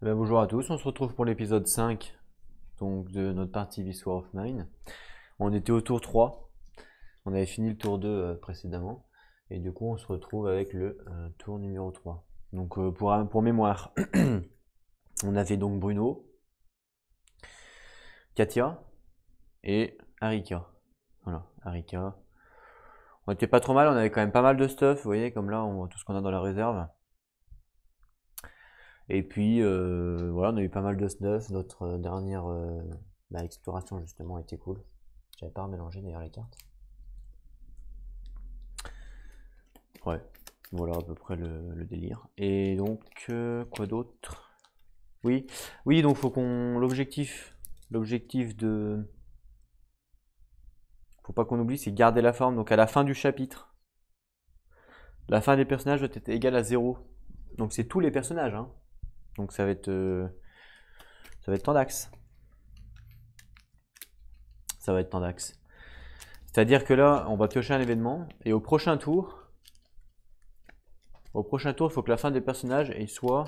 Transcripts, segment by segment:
Bonjour à tous, on se retrouve pour l'épisode 5 donc, de notre partie This War of Mine. On était au tour 3, on avait fini le tour 2 précédemment, et du coup on se retrouve avec le tour numéro 3. Donc pour mémoire, on avait donc Bruno, Katia et Arika. Voilà, Arika. On était pas trop mal, on avait quand même pas mal de stuff, vous voyez, comme là on voit tout ce qu'on a dans la réserve. Et puis voilà, on a eu pas mal de stuff. Notre dernière exploration justement était cool. J'avais pas remélangé d'ailleurs les cartes. Ouais, voilà à peu près le délire. Et donc quoi d'autre? Oui, oui, donc faut qu'on l'objectif de faut pas qu'on oublie, c'est garder la forme. Donc à la fin du chapitre, la fin des personnages doit être égale à 0. Donc c'est tous les personnages, hein. Donc ça va être Tandax. Ça va être Tandax. C'est-à-dire que là, on va piocher un événement et au prochain tour, il faut que la fin des personnages soit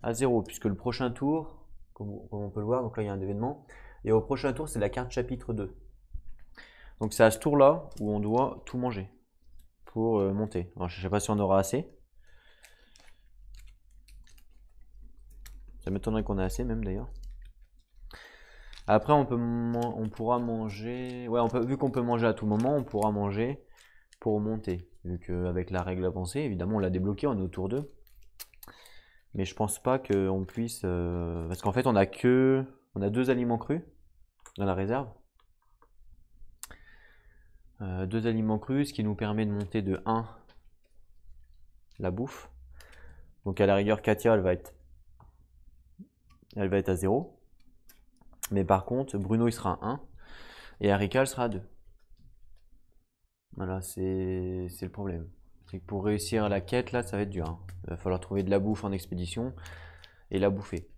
à 0, puisque le prochain tour, comme on peut le voir, donc là il y a un événement, et au prochain tour c'est la carte chapitre 2. Donc c'est à ce tour-là où on doit tout manger pour monter. Alors je ne sais pas si on aura assez. Ça m'étonnerait qu'on ait assez même d'ailleurs. Après on pourra manger, ouais, vu qu'on peut manger à tout moment, on pourra manger pour monter. Vu qu'avec la règle avancée, évidemment on l'a débloqué, on est au tour 2. Mais je pense pas qu'on puisse, parce qu'en fait on a 2 aliments crus dans la réserve. 2 aliments crus, ce qui nous permet de monter de 1 la bouffe. Donc à la rigueur, Katia, elle va être à 0. Mais par contre, Bruno, il sera à 1. Et Arika, elle sera à 2. Voilà, c'est le problème. C'est que pour réussir la quête, là, ça va être dur, hein. Il va falloir trouver de la bouffe en expédition et la bouffer.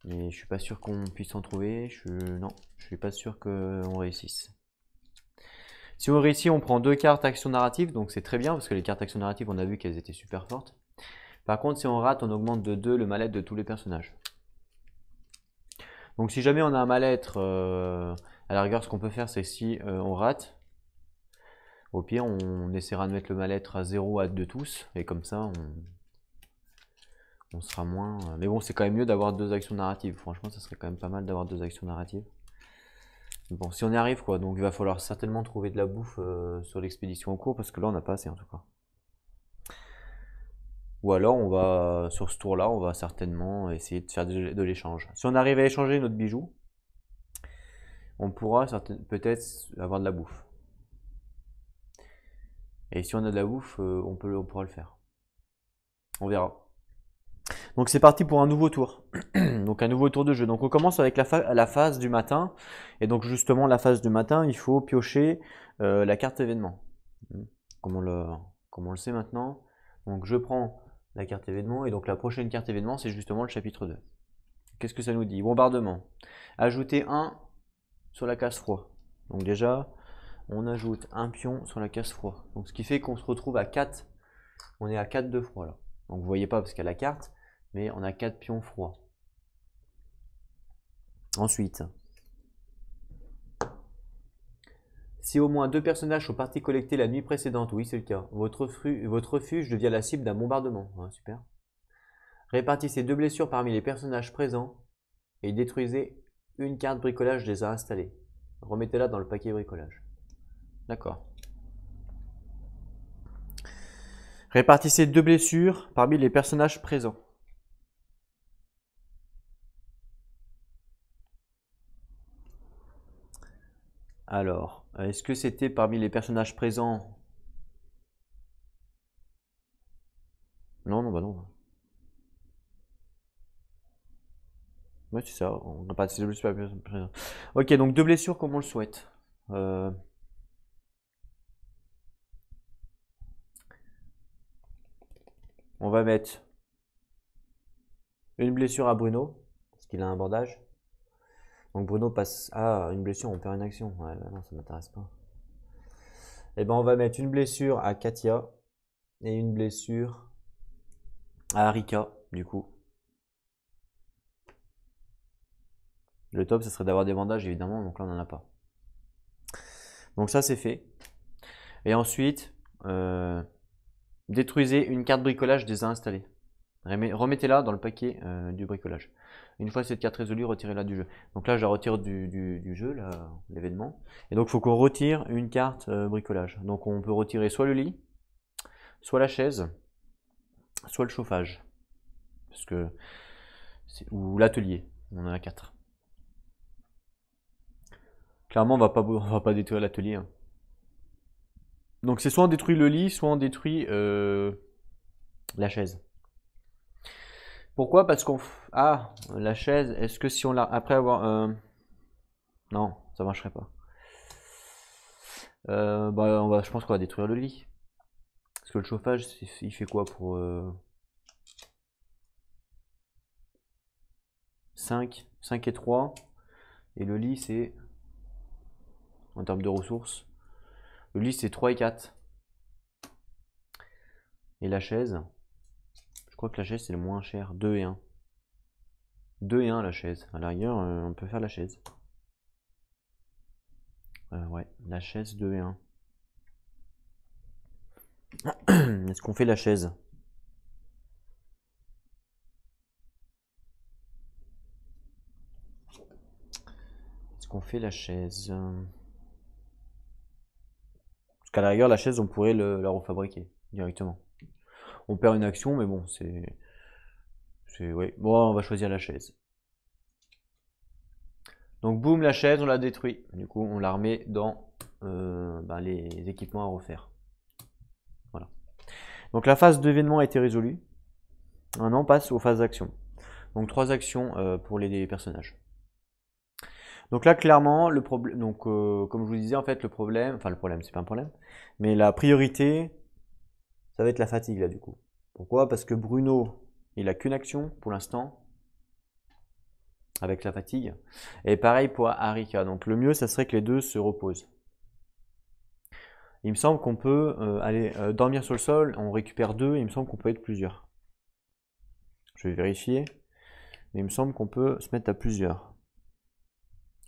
Mais je suis pas sûr qu'on puisse en trouver. Non, je suis pas sûr qu'on réussisse. Si on réussit, on prend 2 cartes action narrative, donc c'est très bien parce que les cartes action narrative, on a vu qu'elles étaient super fortes. Par contre, si on rate, on augmente de 2 le mal-être de tous les personnages. Donc si jamais on a un mal-être, à la rigueur, ce qu'on peut faire, c'est si on rate, au pire, on essaiera de mettre le mal-être à 0 de tous, et comme ça, on sera moins... Mais bon, c'est quand même mieux d'avoir 2 actions narratives. Franchement, ça serait quand même pas mal d'avoir 2 actions narratives. Bon, si on y arrive, quoi. Donc il va falloir certainement trouver de la bouffe sur l'expédition en cours, parce que là, on n'a pas assez, en tout cas. Ou alors, sur ce tour-là, on va certainement essayer de faire de l'échange. Si on arrive à échanger notre bijou, on pourra peut-être avoir de la bouffe. Et si on a de la bouffe, on pourra le faire. On verra. Donc c'est parti pour un nouveau tour. Donc un nouveau tour de jeu. Donc on commence avec la phase du matin. Et donc justement, la phase du matin, il faut piocher la carte événement. Comme on le sait maintenant. Donc je prends la carte événement. Et donc la prochaine carte événement, c'est justement le chapitre 2. Qu'est-ce que ça nous dit? Bombardement. Ajouter 1 sur la case froid. Donc déjà, on ajoute un pion sur la case froid. Donc ce qui fait qu'on se retrouve à 4. On est à 4 de froid là. Donc vous voyez pas parce qu'il y a la carte, mais on a 4 pions froids. Ensuite, si au moins 2 personnages sont partis collecter la nuit précédente, oui c'est le cas, votre refuge devient la cible d'un bombardement. Ouais, super. Répartissez 2 blessures parmi les personnages présents et détruisez une carte bricolage déjà installée. Remettez-la dans le paquet bricolage. D'accord. Répartissez 2 blessures parmi les personnages présents. Alors, est-ce que c'était parmi les personnages présents? Non, non, bah non. Ouais, c'est ça. On n'a pas de blessures par personne présente. Ok, donc 2 blessures comme on le souhaite. On va mettre une blessure à Bruno, parce qu'il a un bandage. Donc Bruno passe. Ah, une blessure, on perd une action. Ouais, bah non, ça m'intéresse pas. Et ben on va mettre une blessure à Katia et une blessure à Arika, du coup. Le top, ce serait d'avoir des bandages, évidemment, donc là, on n'en a pas. Donc ça, c'est fait. Et ensuite, détruisez une carte bricolage déjà installée. Remettez-la dans le paquet du bricolage. Une fois cette carte résolue, retirez-la du jeu. Donc là, je la retire du jeu, l'événement. Et donc, il faut qu'on retire une carte bricolage. Donc, on peut retirer soit le lit, soit la chaise, soit le chauffage. Parce que, ou l'atelier. On en a 4. Clairement, on va pas détruire l'atelier. Hein. Donc, c'est soit on détruit le lit, soit on détruit la chaise. Pourquoi? Parce qu'on... Ah, la chaise, est-ce que si on l'a... Après avoir... Non, ça marcherait pas. Je pense qu'on va détruire le lit. Parce que le chauffage, il fait quoi pour... 5 et 3. Et le lit, c'est... En termes de ressources. Le lit, c'est 3 et 4. Et la chaise... Je crois que la chaise, c'est le moins cher. 2 et 1. 2 et 1 la chaise. À l'arrière, on peut faire la chaise. Ouais, la chaise 2 et 1. Est-ce qu'on fait la chaise? Est-ce qu'on fait la chaise? Parce qu'à la rigueur, la chaise, on pourrait la refabriquer directement. On perd une action, mais bon, ouais. Bon, on va choisir la chaise. Donc, boum, la chaise, on la détruit. Du coup, on la remet dans les équipements à refaire. Voilà. Donc, la phase d'événement a été résolue. Maintenant, on passe aux phases d'action. Donc, 3 actions pour les personnages. Donc là, clairement, le problème, donc comme je vous disais, en fait, le problème, c'est pas un problème, mais la priorité, ça va être la fatigue là, du coup. Pourquoi? Parce que Bruno, il a qu'une action pour l'instant, avec la fatigue. Et pareil pour Harika. Donc le mieux, ça serait que les deux se reposent. Il me semble qu'on peut aller dormir sur le sol, on récupère 2, et il me semble qu'on peut être plusieurs. Je vais vérifier, mais il me semble qu'on peut se mettre à plusieurs.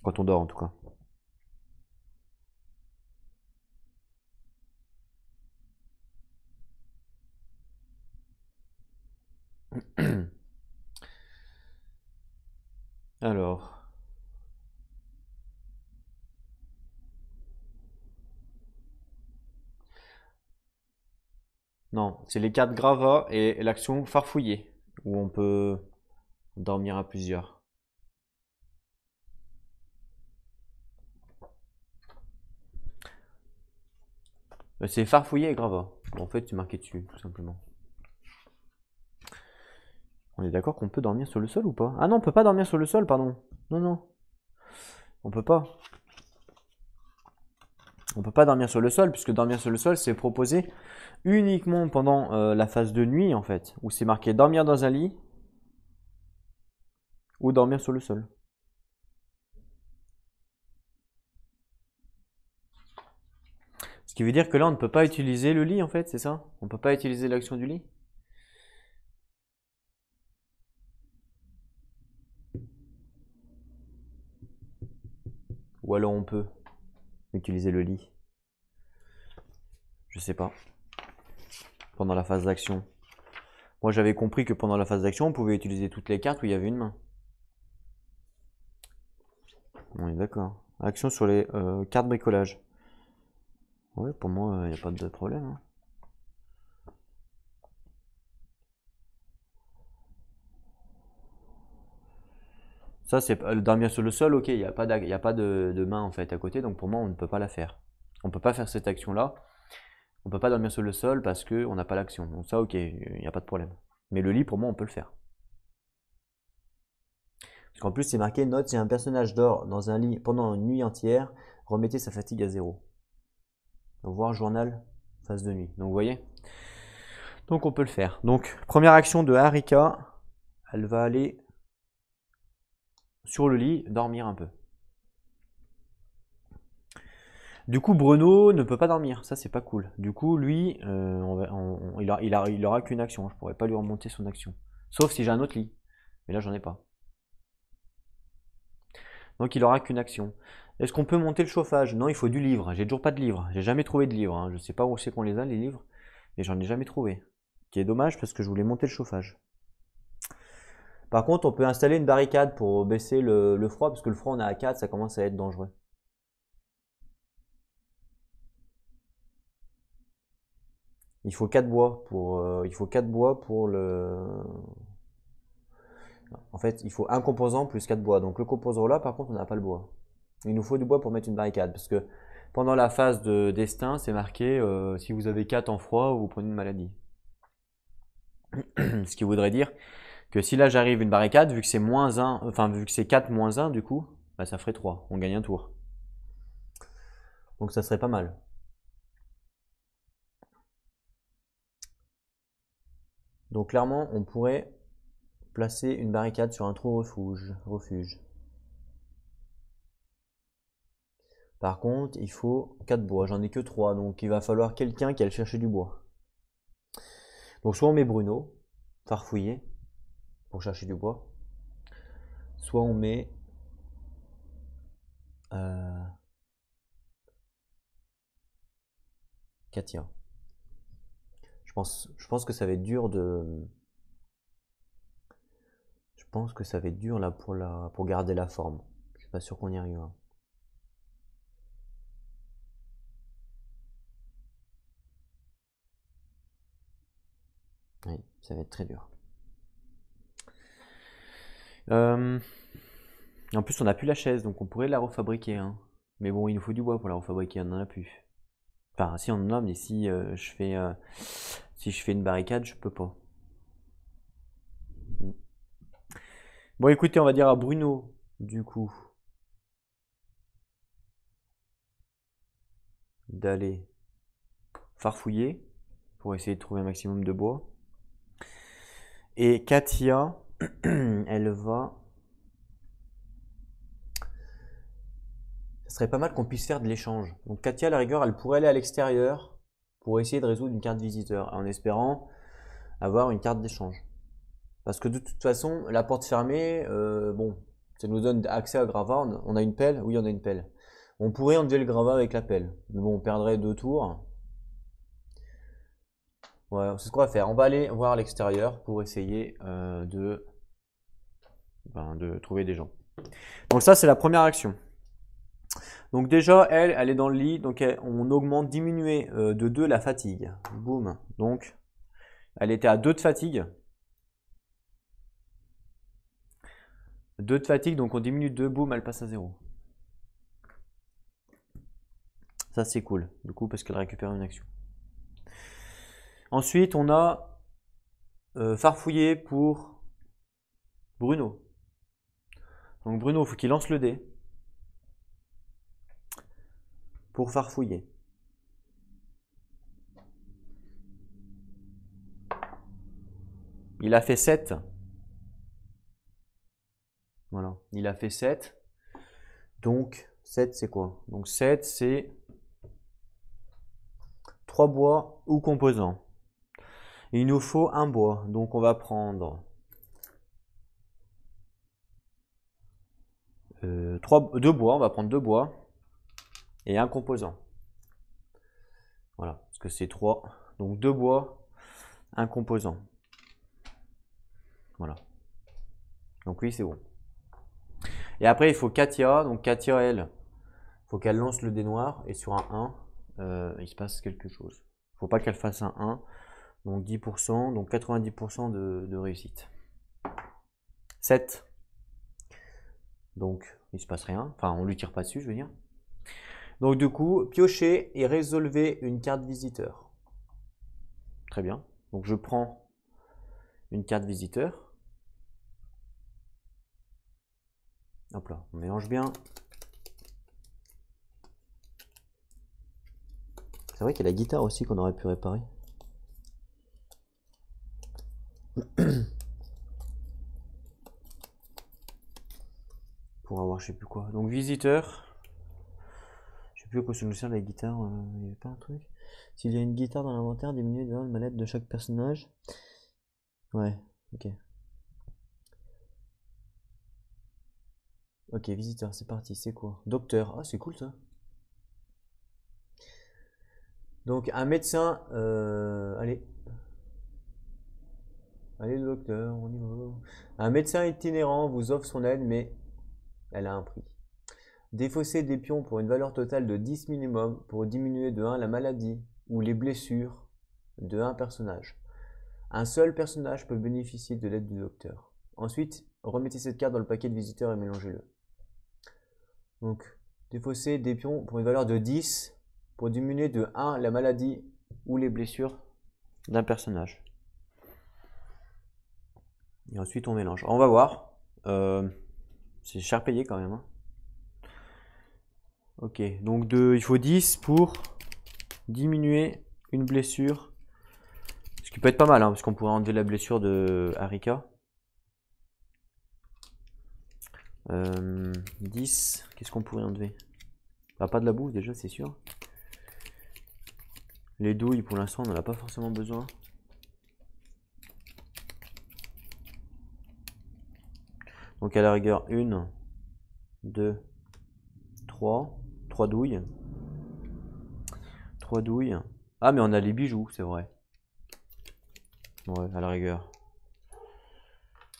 Quand on dort en tout cas. Alors. Non, c'est les cartes gravats et l'action farfouiller, où on peut dormir à plusieurs. C'est farfouiller et gravat. En fait, c'est marqué dessus, tout simplement. On est d'accord qu'on peut dormir sur le sol ou pas? Ah non, on peut pas dormir sur le sol, pardon. Non, non. On peut pas. On peut pas dormir sur le sol, puisque dormir sur le sol, c'est proposé uniquement pendant la phase de nuit, en fait, où c'est marqué dormir dans un lit ou dormir sur le sol. Ce qui veut dire que là, on ne peut pas utiliser le lit, en fait, c'est ça? On ne peut pas utiliser l'action du lit? Ou alors on peut utiliser le lit? Je sais pas. Pendant la phase d'action. Moi, j'avais compris que pendant la phase d'action, on pouvait utiliser toutes les cartes où il y avait une main. On est d'accord. Action sur les cartes bricolage. Ouais, pour moi, il n'y a pas de problème. Hein. Ça, c'est dormir sur le sol, ok, il n'y a pas de main en fait à côté, donc pour moi, on ne peut pas la faire. On ne peut pas faire cette action-là. On ne peut pas dormir sur le sol parce qu'on n'a pas l'action. Donc ça, ok, il n'y a pas de problème. Mais le lit, pour moi, on peut le faire. Parce qu'en plus, c'est marqué note, si un personnage dort dans un lit pendant une nuit entière, remettez sa fatigue à 0. Donc, voir journal, phase de nuit. Donc, vous voyez? Donc, on peut le faire. Donc, première action de Harika, elle va aller sur le lit, dormir un peu. Du coup, Bruno ne peut pas dormir, ça c'est pas cool. Du coup, lui, il aura qu'une action. Je pourrais pas lui remonter son action. Sauf si j'ai un autre lit. Mais là, j'en ai pas. Donc il aura qu'une action. Est-ce qu'on peut monter le chauffage? Non, il faut du livre. J'ai toujours pas de livre. J'ai jamais trouvé de livre, hein. Je sais pas où c'est qu'on les a, les livres, mais j'en ai jamais trouvé. Ce qui est dommage parce que je voulais monter le chauffage. Par contre, on peut installer une barricade pour baisser le froid, parce que le froid, on est à 4, ça commence à être dangereux. Il faut 4 bois pour le. En fait, il faut un composant plus 4 bois. Donc le composant là, par contre, on n'a pas le bois. Il nous faut du bois pour mettre une barricade, parce que pendant la phase de destin, c'est marqué si vous avez 4 en froid, vous prenez une maladie. Ce qui voudrait dire que si là j'arrive une barricade, vu que c'est moins 1, enfin vu que c'est 4 moins 1 du coup, bah, ça ferait 3. On gagne un tour. Donc ça serait pas mal. Donc clairement, on pourrait placer une barricade sur un trou refuge. Par contre, il faut 4 bois. J'en ai que 3, donc il va falloir quelqu'un qui aille chercher du bois. Donc soit on met Bruno, farfouiller, pour chercher du bois. Soit on met Katia. Je pense que ça va être dur de. Je pense que ça va être dur là pour garder la forme. Je suis pas sûr qu'on y arrivera. Oui, ça va être très dur. En plus, on n'a plus la chaise, donc on pourrait la refabriquer, hein. Mais bon, il nous faut du bois pour la refabriquer, on n'en a plus. Enfin, si on en a, mais si je fais une barricade, je peux pas. Bon, écoutez, on va dire à Bruno, du coup, d'aller farfouiller pour essayer de trouver un maximum de bois. Et Katia, elle va. Ça serait pas mal qu'on puisse faire de l'échange. Donc Katia, à la rigueur, elle pourrait aller à l'extérieur pour essayer de résoudre une carte visiteur, en espérant avoir une carte d'échange. Parce que de toute façon, la porte fermée, bon, ça nous donne accès à gravat. On a une pelle? Oui, on a une pelle. On pourrait enlever le gravat avec la pelle. Mais bon, on perdrait 2 tours. Ouais, c'est ce qu'on va faire. On va aller voir à l'extérieur pour essayer de trouver des gens. Donc ça, c'est la première action. Donc déjà, elle est dans le lit. Donc on augmente, diminuer de 2 la fatigue. Boum. Donc, elle était à 2 de fatigue. 2 de fatigue, donc on diminue 2, boum, elle passe à 0. Ça, c'est cool, du coup, parce qu'elle récupère une action. Ensuite, on a farfouillé pour Bruno. Donc Bruno, il faut qu'il lance le dé pour farfouiller. Il a fait 7. Voilà, il a fait 7. Donc 7, c'est quoi? Donc 7, c'est 3 bois ou composants. Il nous faut un bois, donc on va prendre 2 bois, on va prendre 2 bois et un composant. Voilà, parce que c'est 3. Donc 2 bois, un composant. Voilà. Donc oui, c'est bon. Et après, il faut Katia. Donc Katia, elle, il faut qu'elle lance le dé noir. Et sur un 1, il se passe quelque chose. Il ne faut pas qu'elle fasse un 1. Donc 10%, donc 90% de réussite. 7. Donc il ne se passe rien. Enfin, on ne lui tire pas dessus, je veux dire. Donc du coup, piochez et résolvez une carte visiteur. Très bien. Donc je prends une carte visiteur. Hop là, on mélange bien. C'est vrai qu'il y a la guitare aussi qu'on aurait pu réparer. Pour avoir je sais plus quoi. Donc visiteur. Je sais plus à quoi ça nous sert la guitare. Il n'y avait pas un truc. S'il y a une guitare dans l'inventaire, diminuez de 1 la manette de chaque personnage. Ouais, ok. Ok, visiteur, c'est parti, c'est quoi? Docteur, ah c'est cool ça. Donc un médecin, allez, allez le docteur, on y va. Un médecin itinérant vous offre son aide, mais elle a un prix. Défausser des pions pour une valeur totale de 10 minimum pour diminuer de 1 la maladie ou les blessures de un personnage. Un seul personnage peut bénéficier de l'aide du docteur. Ensuite, remettez cette carte dans le paquet de visiteurs et mélangez-le. Donc, défausser des pions pour une valeur de 10 pour diminuer de 1 la maladie ou les blessures d'un personnage. Et ensuite, on mélange. On va voir. C'est cher payé quand même. Hein. Ok, donc il faut 10 pour diminuer une blessure. Ce qui peut être pas mal, hein, parce qu'on pourrait enlever la blessure de Harika. 10, qu'est-ce qu'on pourrait enlever? Bah, pas de la bouffe déjà, c'est sûr. Les douilles, pour l'instant, on n'en a pas forcément besoin. Donc à la rigueur, 1, 2, 3. 3 douilles. 3 douilles. Ah, mais on a les bijoux, c'est vrai. Ouais, à la rigueur.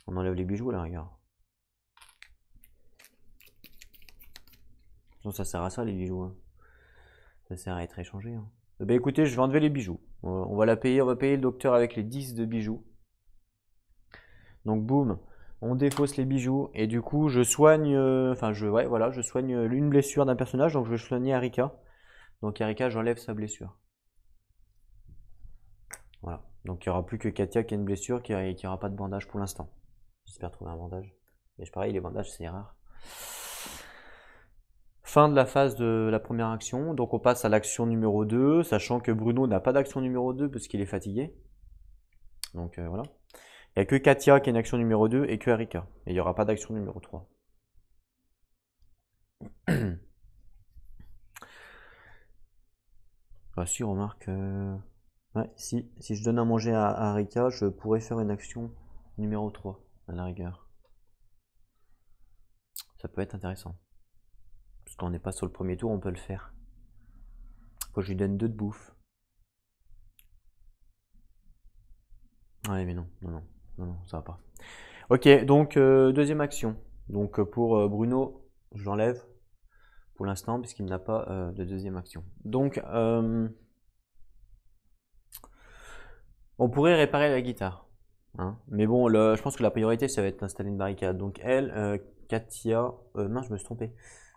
On enlève les bijoux à la rigueur. Non, ça sert à ça les bijoux. Hein. Ça sert à être échangé. Hein. Bah écoutez, je vais enlever les bijoux. On va la payer, on va payer le docteur avec les 10 de bijoux. Donc boum, on défausse les bijoux et du coup je soigne, ouais, voilà, je soigne une blessure d'un personnage, donc je vais soigner Harika. Donc Harika, j'enlève sa blessure. Voilà. Donc il n'y aura plus que Katia qui a une blessure, qui n'aura pas de bandage pour l'instant. J'espère trouver un bandage. Mais pareil, les bandages c'est rare. Fin de la phase de la première action. Donc on passe à l'action numéro 2, sachant que Bruno n'a pas d'action numéro 2 parce qu'il est fatigué. Donc voilà. Il n'y a que Katia qui a une action numéro 2 et que Harika. Et il n'y aura pas d'action numéro 3. Ah si, remarque... Ouais, si je donne à manger à Harika, je pourrais faire une action numéro 3, à la rigueur. Ça peut être intéressant. Parce qu'on n'est pas sur le premier tour, on peut le faire. Faut que je lui donne 2 de bouffe. Ouais, mais non, ça va pas. Ok, donc deuxième action. Donc pour Bruno, je l'enlève pour l'instant puisqu'il n'a pas de deuxième action. Donc on pourrait réparer la guitare. Hein. Mais bon, je pense que la priorité ça va être d'installer une barricade. Donc elle, Katia, mince, je me suis trompé.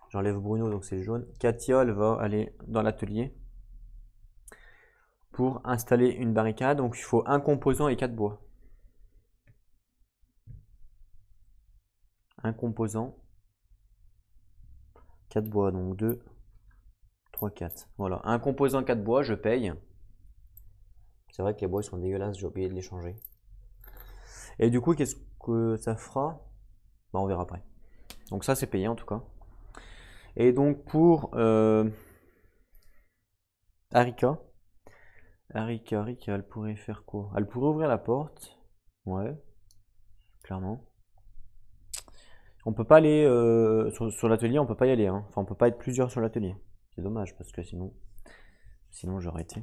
J'enlève Bruno, donc c'est jaune. Katia, elle va aller dans l'atelier pour installer une barricade. Donc il faut un composant et 4 bois. Un composant, 4 bois, donc 2, 3, 4. Voilà, un composant, 4 bois, je paye. C'est vrai que les bois ils sont dégueulasses, j'ai oublié de les changer. Et du coup, qu'est-ce que ça fera? Bah, on verra après. Donc ça, c'est payé en tout cas. Et donc pour Harika, elle pourrait faire quoi? Elle pourrait ouvrir la porte. Ouais, clairement. On peut pas aller sur l'atelier, on peut pas y aller. Hein. Enfin, on peut pas être plusieurs sur l'atelier. C'est dommage parce que sinon j'aurais été.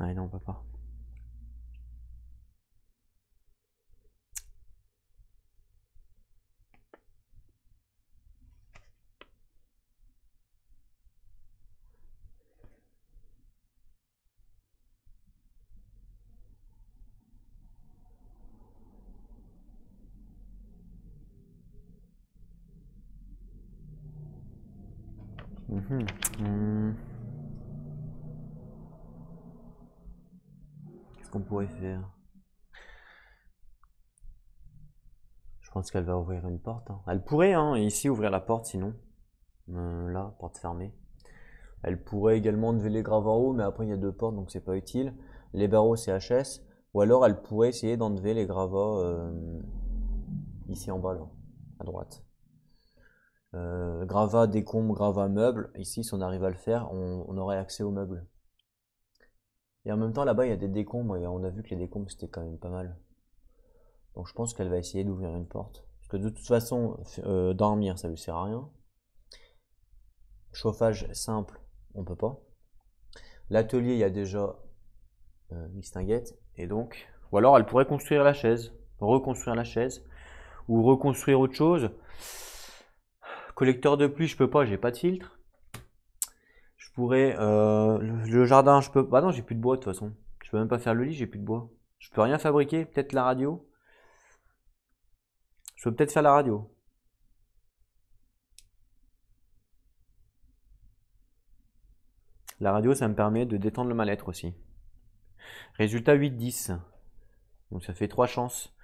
Ah non, on peut pas. Qu'est-ce qu'on pourrait faire? Je pense qu'elle va ouvrir une porte. Hein. Elle pourrait ici ouvrir la porte sinon. Là, porte fermée. Elle pourrait également enlever les graves en haut, mais après il y a 2 portes donc c'est pas utile. Les barreaux c'est HS. Ou alors elle pourrait essayer d'enlever les gravats ici en bas là, à droite. Gravat, décombres, gravat, meubles. Ici, si on arrive à le faire, on aurait accès aux meubles. Et en même temps, là-bas, il y a des décombres et on a vu que les décombres, c'était quand même pas mal. Donc je pense qu'elle va essayer d'ouvrir une porte. Parce que de toute façon, dormir, ça lui sert à rien. Chauffage simple, on peut pas. L'atelier, il y a déjà Mistinguette. Et donc, ou alors elle pourrait construire la chaise, reconstruire la chaise, ou reconstruire autre chose. Collecteur de pluie, je peux pas, j'ai pas de filtre. Je pourrais, le jardin, je peux. Bah non, j'ai plus de bois de toute façon. Je peux même pas faire le lit, j'ai plus de bois. Je peux rien fabriquer, peut-être la radio. Je peux peut-être faire la radio. La radio, ça me permet de détendre le mal-être aussi. Résultat 8-10. Donc ça fait 3 chances.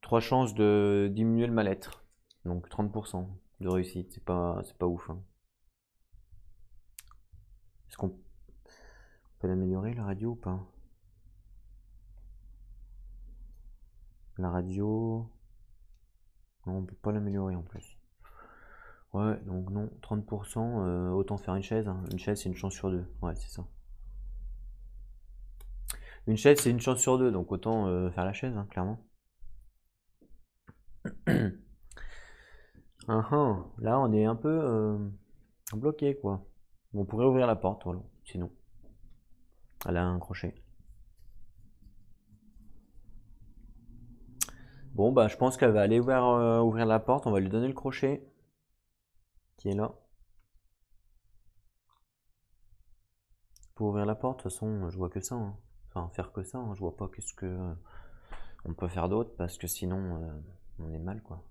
3 chances de diminuer le mal-être. Donc 30% de réussite. C'est pas ouf. Hein. Est-ce qu'on peut l'améliorer la radio ou pas? La radio. Non, on peut pas l'améliorer en plus. Ouais, donc non, 30%, autant faire une chaise. Hein. Une chaise, c'est une chance sur deux. Ouais, c'est ça. Une chaise, c'est une chance sur deux, donc autant faire la chaise, hein, clairement. Là, on est un peu bloqué, quoi. On pourrait ouvrir la porte, voilà, sinon. Elle a un crochet. Bon, bah, je pense qu'elle va aller ouvrir la porte. On va lui donner le crochet qui est là. Pour ouvrir la porte, de toute façon, je vois que ça. Hein. Enfin, faire que ça. Hein. Je vois pas qu'est-ce que on peut faire d'autre parce que sinon, on est mal, quoi.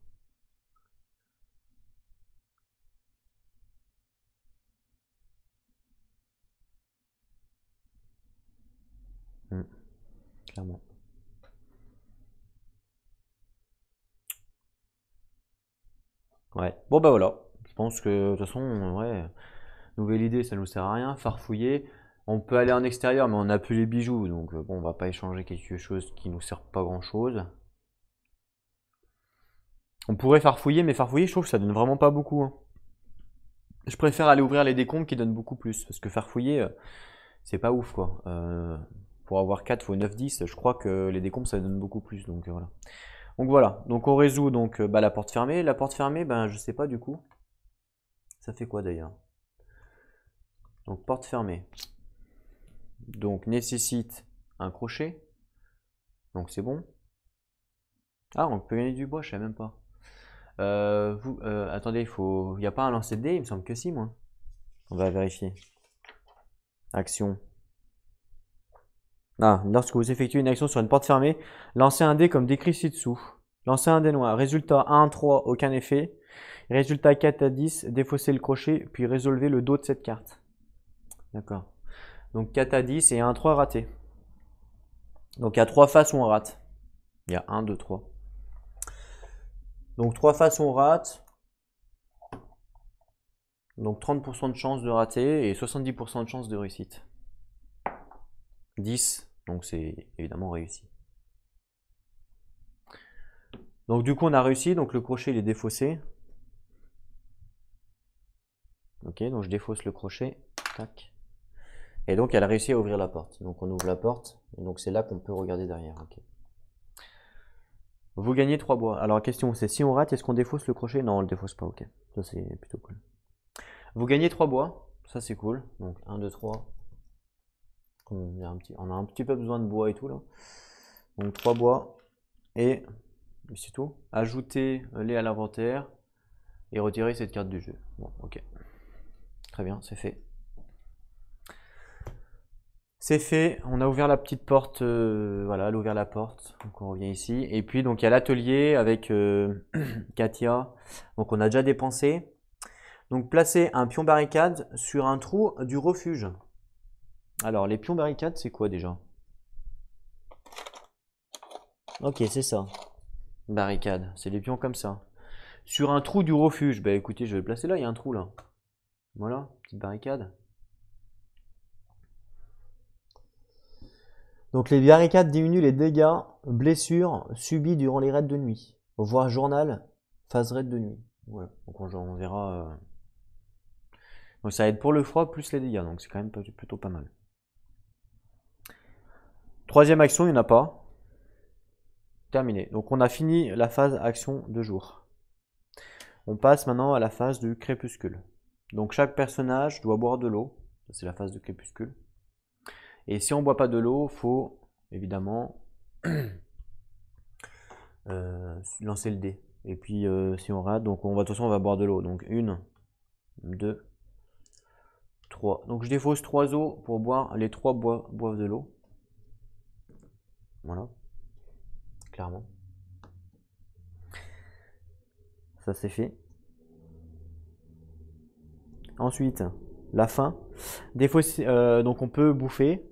Clairement. Ouais. Bon, bah voilà. Je pense que de toute façon, ouais. Nouvelle idée, ça nous sert à rien. Farfouiller. On peut aller en extérieur, mais on n'a plus les bijoux. Donc, bon, on va pas échanger quelque chose qui nous sert pas grand chose. On pourrait farfouiller, mais farfouiller, je trouve que ça donne vraiment pas beaucoup. Hein. Je préfère aller ouvrir les décombres qui donnent beaucoup plus. Parce que farfouiller, c'est pas ouf, quoi. Pour avoir 4 fois 9, 10, je crois que les décombres, ça donne beaucoup plus. Donc, voilà. Donc, voilà. Donc, on résout donc, la porte fermée. La porte fermée, ben, je sais pas du coup. Ça fait quoi d'ailleurs? Donc, porte fermée. Donc, nécessite un crochet. Donc, c'est bon. Ah, on peut gagner du bois, je savais même pas. Attendez, il n'y a pas un lancer de dés, il me semble que si, moi. On va vérifier. Action. Ah, lorsque vous effectuez une action sur une porte fermée, lancez un dé comme décrit ci-dessous. Lancez un dé noir. Résultat 1, 3, aucun effet. Résultat 4 à 10, défaussez le crochet, puis résolvez le dos de cette carte. D'accord. Donc 4 à 10 et 1 à 3 raté. Donc il y a 3 faces où on rate. Il y a 1, 2, 3. Donc 3 faces où on rate. Donc 30% de chance de rater et 70% de chance de réussite. 10, donc c'est évidemment réussi. Donc du coup on a réussi, donc le crochet il est défaussé. Ok, donc je défausse le crochet. Tac. Et donc elle a réussi à ouvrir la porte. Donc on ouvre la porte, et donc c'est là qu'on peut regarder derrière. Okay. Vous gagnez 3 bois. Alors la question c'est si on rate, est-ce qu'on défausse le crochet? Non, on le défausse pas, ok. Ça c'est plutôt cool. Vous gagnez 3 bois, ça c'est cool. Donc 1, 2, 3. On a un petit peu besoin de bois et tout là. Donc 3 bois. Et c'est tout. Ajoutez-les à l'inventaire et retirez cette carte du jeu. Bon, ok. Très bien, c'est fait. C'est fait, on a ouvert la petite porte, voilà, elle a ouvert la porte, donc on revient ici. Et puis donc il y a l'atelier avec Katia, donc on a déjà dépensé. Donc placer un pion barricade sur un trou du refuge. Alors les pions barricades c'est quoi déjà? Ok, c'est ça. Barricade, c'est les pions comme ça. Sur un trou du refuge, bah écoutez, je vais le placer là, il y a un trou là. Voilà, petite barricade. Donc les barricades diminuent les dégâts, blessures subis durant les raids de nuit. Voir journal, phase raid de nuit. Ouais, donc on verra. Donc ça aide pour le froid plus les dégâts, donc c'est quand même plutôt pas mal. Troisième action, il n'y en a pas. Terminé. Donc on a fini la phase action de jour. On passe maintenant à la phase du crépuscule. Donc chaque personnage doit boire de l'eau. C'est la phase du crépuscule. Et si on ne boit pas de l'eau, faut évidemment lancer le dé. Et puis si on rate, donc de toute façon on va boire de l'eau. Donc 1, 2, 3. Donc je défausse 3 eaux pour boire. Les 3 boivent de l'eau. Voilà. Clairement. Ça c'est fait. Ensuite, la faim. Donc on peut bouffer.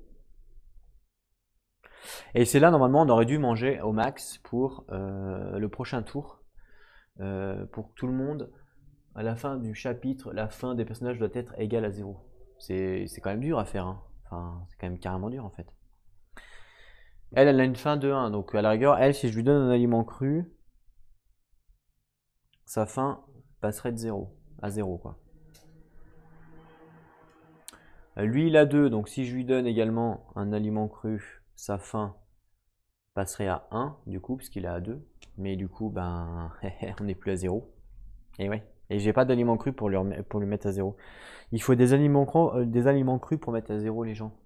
Et c'est là, normalement, on aurait dû manger au max pour le prochain tour. Pour tout le monde, à la fin du chapitre, la fin des personnages doit être égale à 0. C'est quand même dur à faire. Hein. Enfin, c'est quand même carrément dur en fait. Elle a une fin de 1. Donc à la rigueur, elle, si je lui donne un aliment cru, sa fin passerait de 0 à 0 quoi. Lui, il a 2, donc si je lui donne également un aliment cru, sa fin passerait à 1, du coup, puisqu'il est à 2. Mais du coup, ben, on n'est plus à 0. Et ouais. Et j'ai pas d'aliments crus pour lui mettre à 0. Il faut des aliments crus pour mettre à 0 les gens.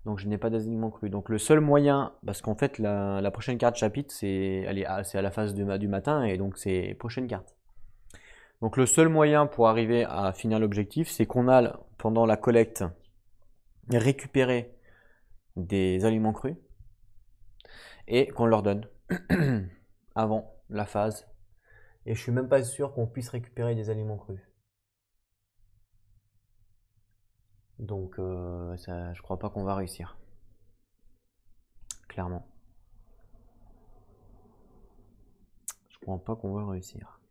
Donc je n'ai pas d'aliments crus. Donc le seul moyen, parce qu'en fait, la prochaine carte chapitre, c'est à la phase du matin, et donc c'est prochaine carte. Donc le seul moyen pour arriver à finir l'objectif, c'est qu'on a, pendant la collecte, récupéré des aliments crus et qu'on leur donne avant la phase. Et je suis même pas sûr qu'on puisse récupérer des aliments crus. Donc je crois pas qu'on va réussir. Clairement. Je crois pas qu'on va réussir.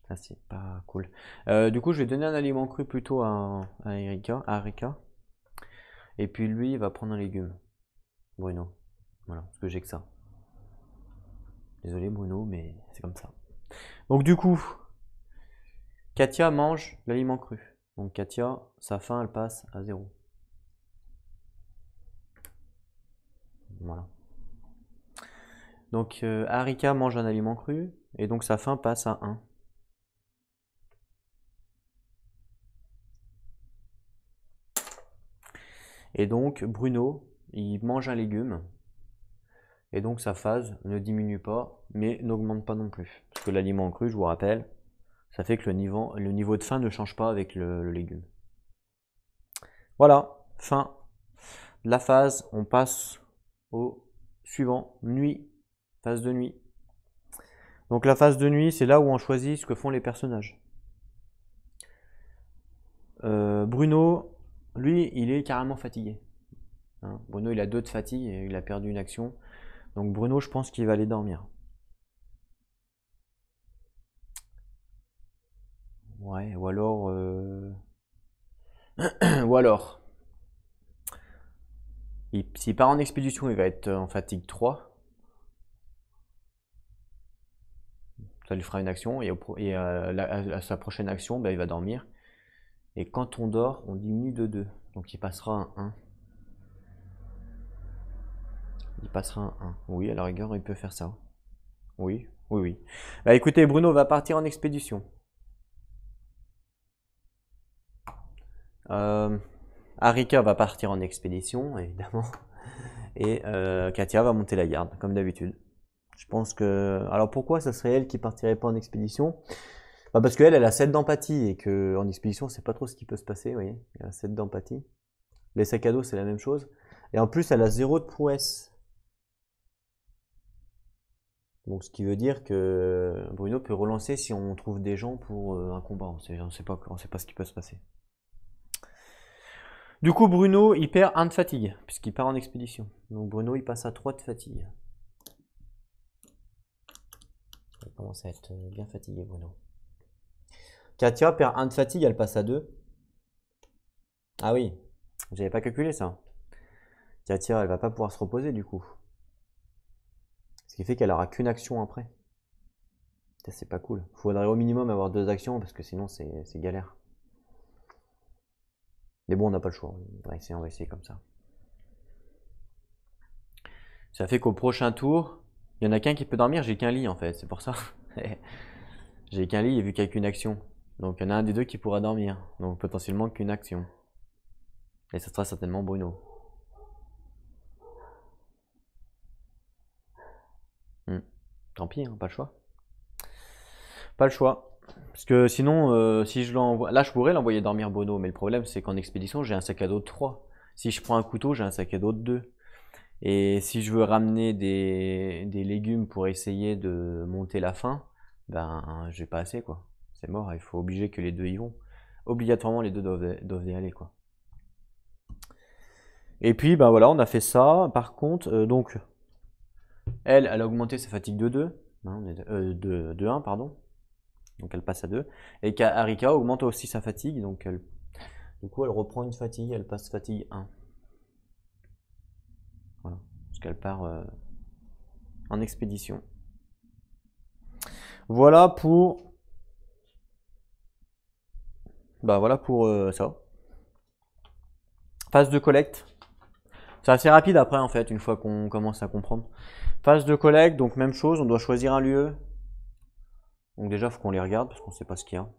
Ça c'est pas cool. Du coup je vais donner un aliment cru plutôt à Erika. Et puis lui il va prendre un légume. Bruno. Voilà, parce que j'ai que ça. Désolé Bruno, mais c'est comme ça. Donc du coup, Katia mange l'aliment cru. Donc Katia, sa faim elle passe à 0. Voilà. Donc Arika mange un aliment cru et donc sa faim passe à 1. Et donc Bruno, il mange un légume et donc sa phase ne diminue pas mais n'augmente pas non plus. Parce que l'aliment cru, je vous rappelle, ça fait que le niveau de faim ne change pas avec le légume. Voilà, fin de la phase. On passe au suivant, nuit, phase de nuit. Donc la phase de nuit, c'est là où on choisit ce que font les personnages. Bruno, lui, il est carrément fatigué. Hein, Bruno, il a 2 de fatigue et il a perdu une action. Donc Bruno, je pense qu'il va aller dormir. Ouais, ou alors... ou alors... S'il part en expédition, il va être en fatigue 3. Ça lui fera une action. Et à sa prochaine action, bah, il va dormir. Et quand on dort, on diminue de 2. Donc il passera un 1. Il passera un 1. Oui, à la rigueur, il peut faire ça. Oui, oui, oui. Bah écoutez, Bruno va partir en expédition. Arika va partir en expédition, évidemment. Et Katia va monter la garde, comme d'habitude. Je pense que... Alors pourquoi ça serait elle qui partirait pas en expédition? Bah parce qu'elle, elle a 7 d'empathie et qu'en expédition, c'est pas trop ce qui peut se passer, vous voyez. Elle a 7 d'empathie. Les sacs à dos, c'est la même chose. Et en plus, elle a 0 de prouesse. Donc ce qui veut dire que Bruno peut relancer si on trouve des gens pour un combat. On sait pas ce qui peut se passer. Du coup, Bruno, il perd 1 de fatigue, puisqu'il part en expédition. Donc Bruno, il passe à 3 de fatigue. Il commence à être bien fatigué, Bruno. Katia perd 1 de fatigue, elle passe à 2. Ah oui, j'avais pas calculé ça. Katia, elle va pas pouvoir se reposer du coup. Ce qui fait qu'elle aura qu'une action après. C'est pas cool. Faudrait au minimum avoir 2 actions parce que sinon c'est galère. Mais bon, on n'a pas le choix. On va essayer comme ça. Ça fait qu'au prochain tour, il y en a qu'un qui peut dormir, j'ai qu'un lit en fait, c'est pour ça. J'ai qu'un lit et vu qu'il n'y a qu'une action. Donc il y en a un des deux qui pourra dormir. Donc potentiellement qu'une action. Et ça sera certainement Bruno. Tant pis, hein, pas le choix. Pas le choix. Parce que sinon, si je l'envoie. Là, je pourrais l'envoyer dormir Bruno, mais le problème, c'est qu'en expédition, j'ai un sac à dos de 3. Si je prends un couteau, j'ai un sac à dos de 2. Et si je veux ramener des légumes pour essayer de monter la faim, ben, j'ai pas assez, quoi. C'est mort, il faut obliger que les deux y vont. Obligatoirement, les deux doivent y aller, quoi. Et puis, ben voilà, on a fait ça. Par contre, donc, elle a augmenté sa fatigue de 2. Hein, de 1, pardon. Donc elle passe à 2. Et Arika augmente aussi sa fatigue. Donc du coup, elle reprend une fatigue. Elle passe fatigue 1. Voilà. Parce qu'elle part en expédition. Voilà pour. Bah voilà pour ça. Phase de collecte. C'est assez rapide après en fait, une fois qu'on commence à comprendre. Phase de collecte, donc même chose, on doit choisir un lieu. Donc déjà, il faut qu'on les regarde parce qu'on ne sait pas ce qu'il y a.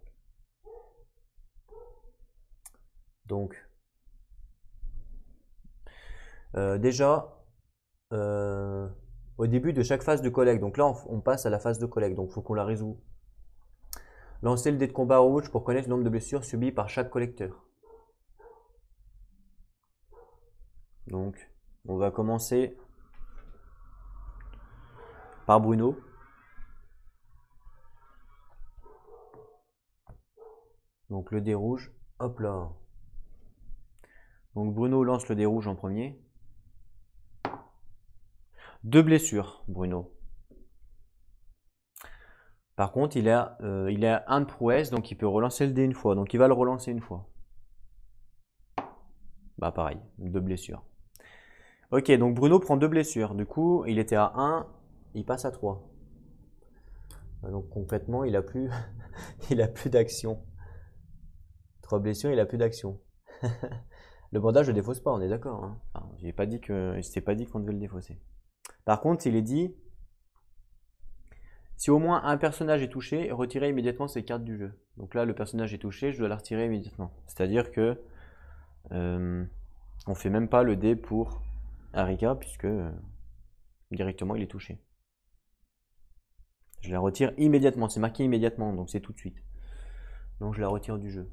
Donc, déjà, au début de chaque phase de collecte, donc là, on passe à la phase de collecte, donc il faut qu'on la résout. Lancez le dé de combat rouge pour connaître le nombre de blessures subies par chaque collecteur. Donc, on va commencer par Bruno. Donc le dé rouge, hop là. Donc Bruno lance le dé rouge en premier. 2 blessures, Bruno. Par contre, il a 1 de prouesse, donc il peut relancer le dé une fois. Donc il va le relancer une fois. Bah pareil, 2 blessures. Ok, donc Bruno prend 2 blessures. Du coup, il était à 1, il passe à 3. Donc concrètement, il a plus, il a plus d'action. 3 blessures, il a plus d'action. Le bandage ne défausse pas, on est d'accord. Hein. Enfin, je t'ai pas dit qu'on devait le défausser. Par contre, il est dit, si au moins un personnage est touché, retirez immédiatement ses cartes du jeu. Donc là, le personnage est touché, je dois la retirer immédiatement. C'est-à-dire que on fait même pas le dé pour Arika puisque directement il est touché. Je la retire immédiatement, c'est marqué immédiatement, donc c'est tout de suite. Donc je la retire du jeu.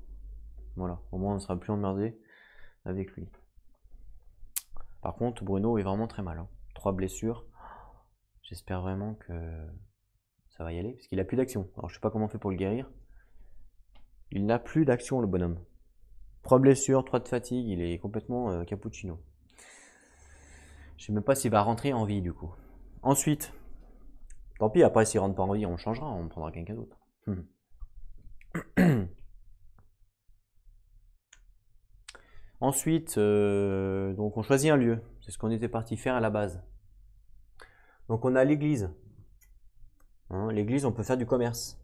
Voilà, au moins on ne sera plus emmerdé avec lui. Par contre, Bruno est vraiment très mal. Hein. 3 blessures. J'espère vraiment que ça va y aller, parce qu'il a plus d'action. Alors je sais pas comment on fait pour le guérir. Il n'a plus d'action le bonhomme. 3 blessures, 3 de fatigue, il est complètement cappuccino. Je sais même pas s'il va rentrer en vie du coup. Ensuite, tant pis, après s'il rentre pas en vie, on changera, on prendra quelqu'un d'autre. Ensuite, donc on choisit un lieu. C'est ce qu'on était parti faire à la base. Donc on a l'église. Hein, l'église, on peut faire du commerce.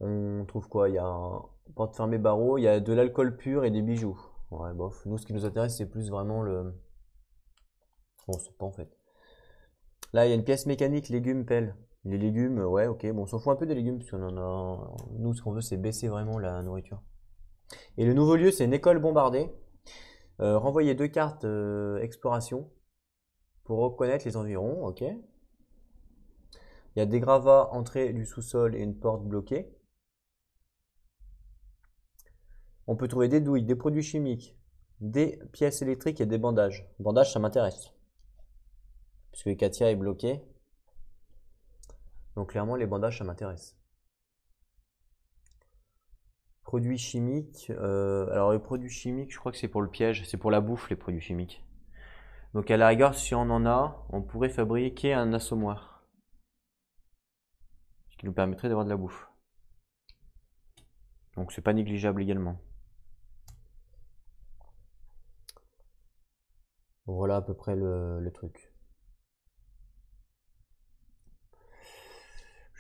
On trouve quoi? Il y a porte fermée barreau, il y a de l'alcool pur et des bijoux. Ouais, bof. Nous, ce qui nous intéresse, c'est plus vraiment le. Bon, c'est pas en fait. Là, il y a une pièce mécanique, légumes, pelle. Les légumes, ouais, ok. Bon, on s'en fout un peu des légumes, parce qu'on en a. Nous, ce qu'on veut, c'est baisser vraiment la nourriture. Et le nouveau lieu, c'est une école bombardée. Renvoyer 2 cartes exploration pour reconnaître les environs, ok. Il y a des gravats, entrée du sous-sol et une porte bloquée. On peut trouver des douilles, des produits chimiques, des pièces électriques et des bandages. Bandages, ça m'intéresse. Puisque Katia est bloquée. Donc clairement, les bandages, ça m'intéresse. Produits chimiques. Alors les produits chimiques, je crois que c'est pour le piège. C'est pour la bouffe, les produits chimiques. Donc à la rigueur, si on en a, on pourrait fabriquer un assommoir. Ce qui nous permettrait d'avoir de la bouffe. Donc c'est pas négligeable également. Voilà à peu près le truc.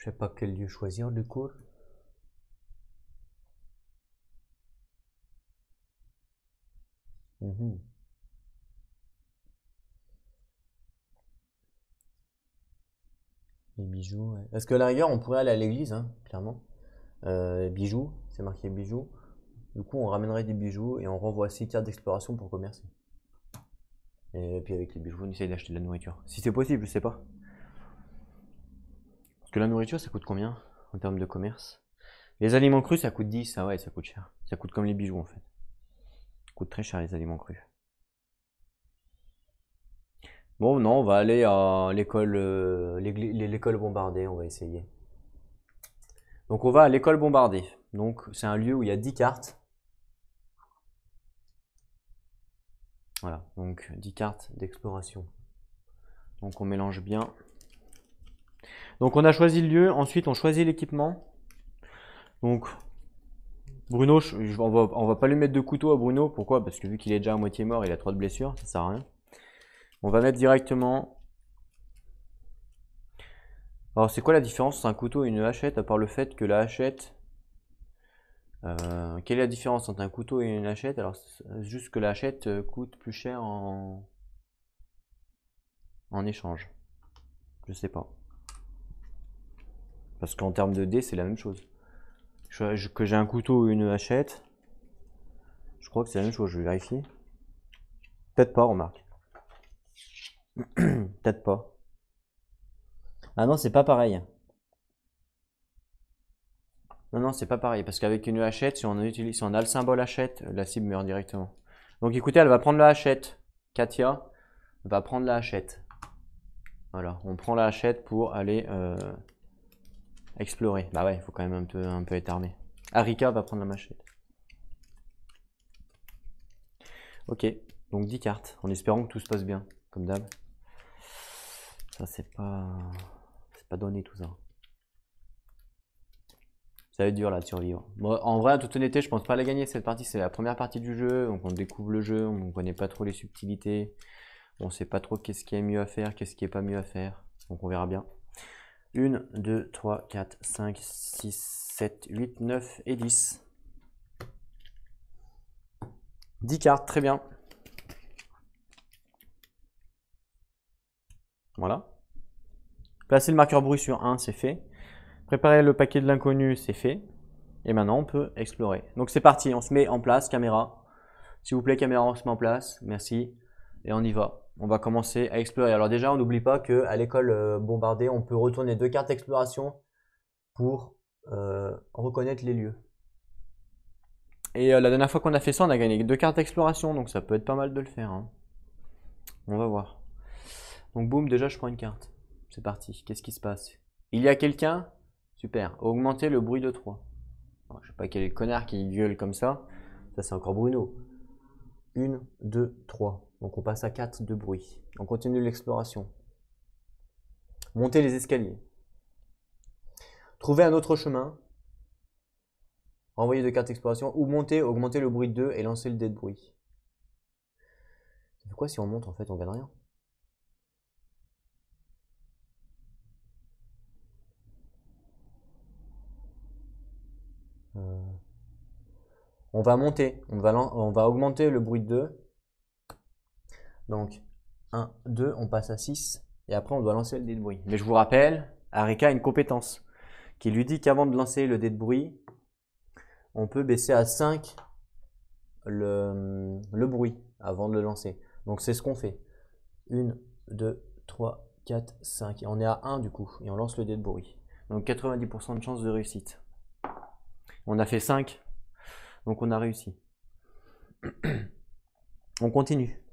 Je sais pas quel lieu choisir du coup. Mhm. Les bijoux, ouais. Parce que à la rigueur, on pourrait aller à l'église, hein, clairement. Bijoux, c'est marqué bijoux. Du coup, on ramènerait des bijoux et on renvoie 6 cartes d'exploration pour commercer. Et puis avec les bijoux, on essaye d'acheter de la nourriture. Si c'est possible, je sais pas. Parce que la nourriture, ça coûte combien en termes de commerce? Les aliments crus, ça coûte 10, ah ouais, ça coûte cher. Ça coûte comme les bijoux en fait. Ça coûte très cher les aliments crus. Bon, non, on va aller à l'école l'école bombardée, on va essayer. Donc on va à l'école bombardée. Donc c'est un lieu où il y a 10 cartes. Voilà, donc 10 cartes d'exploration. Donc on mélange bien. Donc on a choisi le lieu, ensuite on choisit l'équipement. Donc Bruno, on va pas lui mettre de couteau à Bruno. Pourquoi? Parce que vu qu'il est déjà à moitié mort, il a trop de blessures, ça sert à rien. On va mettre directement. Alors c'est quoi la différence entre un couteau et une hachette, à part le fait que la hachette... quelle est la différence entre un couteau et une hachette? Alors c'est juste que la hachette coûte plus cher en échange. Je sais pas. Parce qu'en termes de dés, c'est la même chose. Que j'ai un couteau ou une hachette, je crois que c'est la même chose, je vais vérifier. Peut-être pas, remarque. Peut-être pas. Ah non, c'est pas pareil. Non, non, c'est pas pareil. Parce qu'avec une hachette, si on a le symbole hachette, la cible meurt directement. Donc écoutez, elle va prendre la hachette. Katia va prendre la hachette. Voilà, on prend la hachette pour aller explorer. Bah ouais, il faut quand même un peu être armé. Arika va prendre la machette. Ok, donc 10 cartes, en espérant que tout se passe bien, comme d'hab. Ça, c'est pas donné tout ça. Ça va être dur là de survivre. Moi, en vrai, à toute honnêteté, je pense pas la gagner cette partie. C'est la première partie du jeu, donc on découvre le jeu, on connaît pas trop les subtilités. On sait pas trop qu'est-ce qui est mieux à faire, qu'est-ce qui est pas mieux à faire. Donc on verra bien. 1, 2, 3, 4, 5, 6, 7, 8, 9 et 10. 10 cartes, très bien. Voilà. Placer le marqueur bruit sur 1, c'est fait. Préparer le paquet de l'inconnu, c'est fait. Et maintenant, on peut explorer. Donc c'est parti, on se met en place, caméra. S'il vous plaît, caméra, on se met en place. Merci. Et on y va. On va commencer à explorer. Alors déjà, on n'oublie pas qu'à l'école bombardée, on peut retourner 2 cartes d'exploration pour reconnaître les lieux. Et la dernière fois qu'on a fait ça, on a gagné 2 cartes d'exploration. Donc ça peut être pas mal de le faire, hein. On va voir. Donc boum, déjà je prends une carte. C'est parti. Qu'est-ce qui se passe? Il y a quelqu'un? Super. Augmenter le bruit de 3. Alors, je sais pas quel est le connard qui gueule comme ça. Ça c'est encore Bruno. 1, 2, 3. Donc on passe à 4 de bruit. On continue l'exploration. Monter les escaliers. Trouver un autre chemin. Envoyer 2 cartes d'exploration. Ou monter, augmenter le bruit de 2 et lancer le dé de bruit. Ça fait quoi si on monte en fait? On gagne rien. On va monter. On va augmenter le bruit de 2. Donc 1, 2, on passe à 6. Et après on doit lancer le dé de bruit. Mais je vous rappelle, Arika a une compétence qui lui dit qu'avant de lancer le dé de bruit, on peut baisser à 5 le bruit avant de le lancer. Donc c'est ce qu'on fait. 1, 2, 3, 4, 5. Et on est à 1 du coup. Et on lance le dé de bruit. Donc 90% de chance de réussite. On a fait 5. Donc on a réussi. On continue.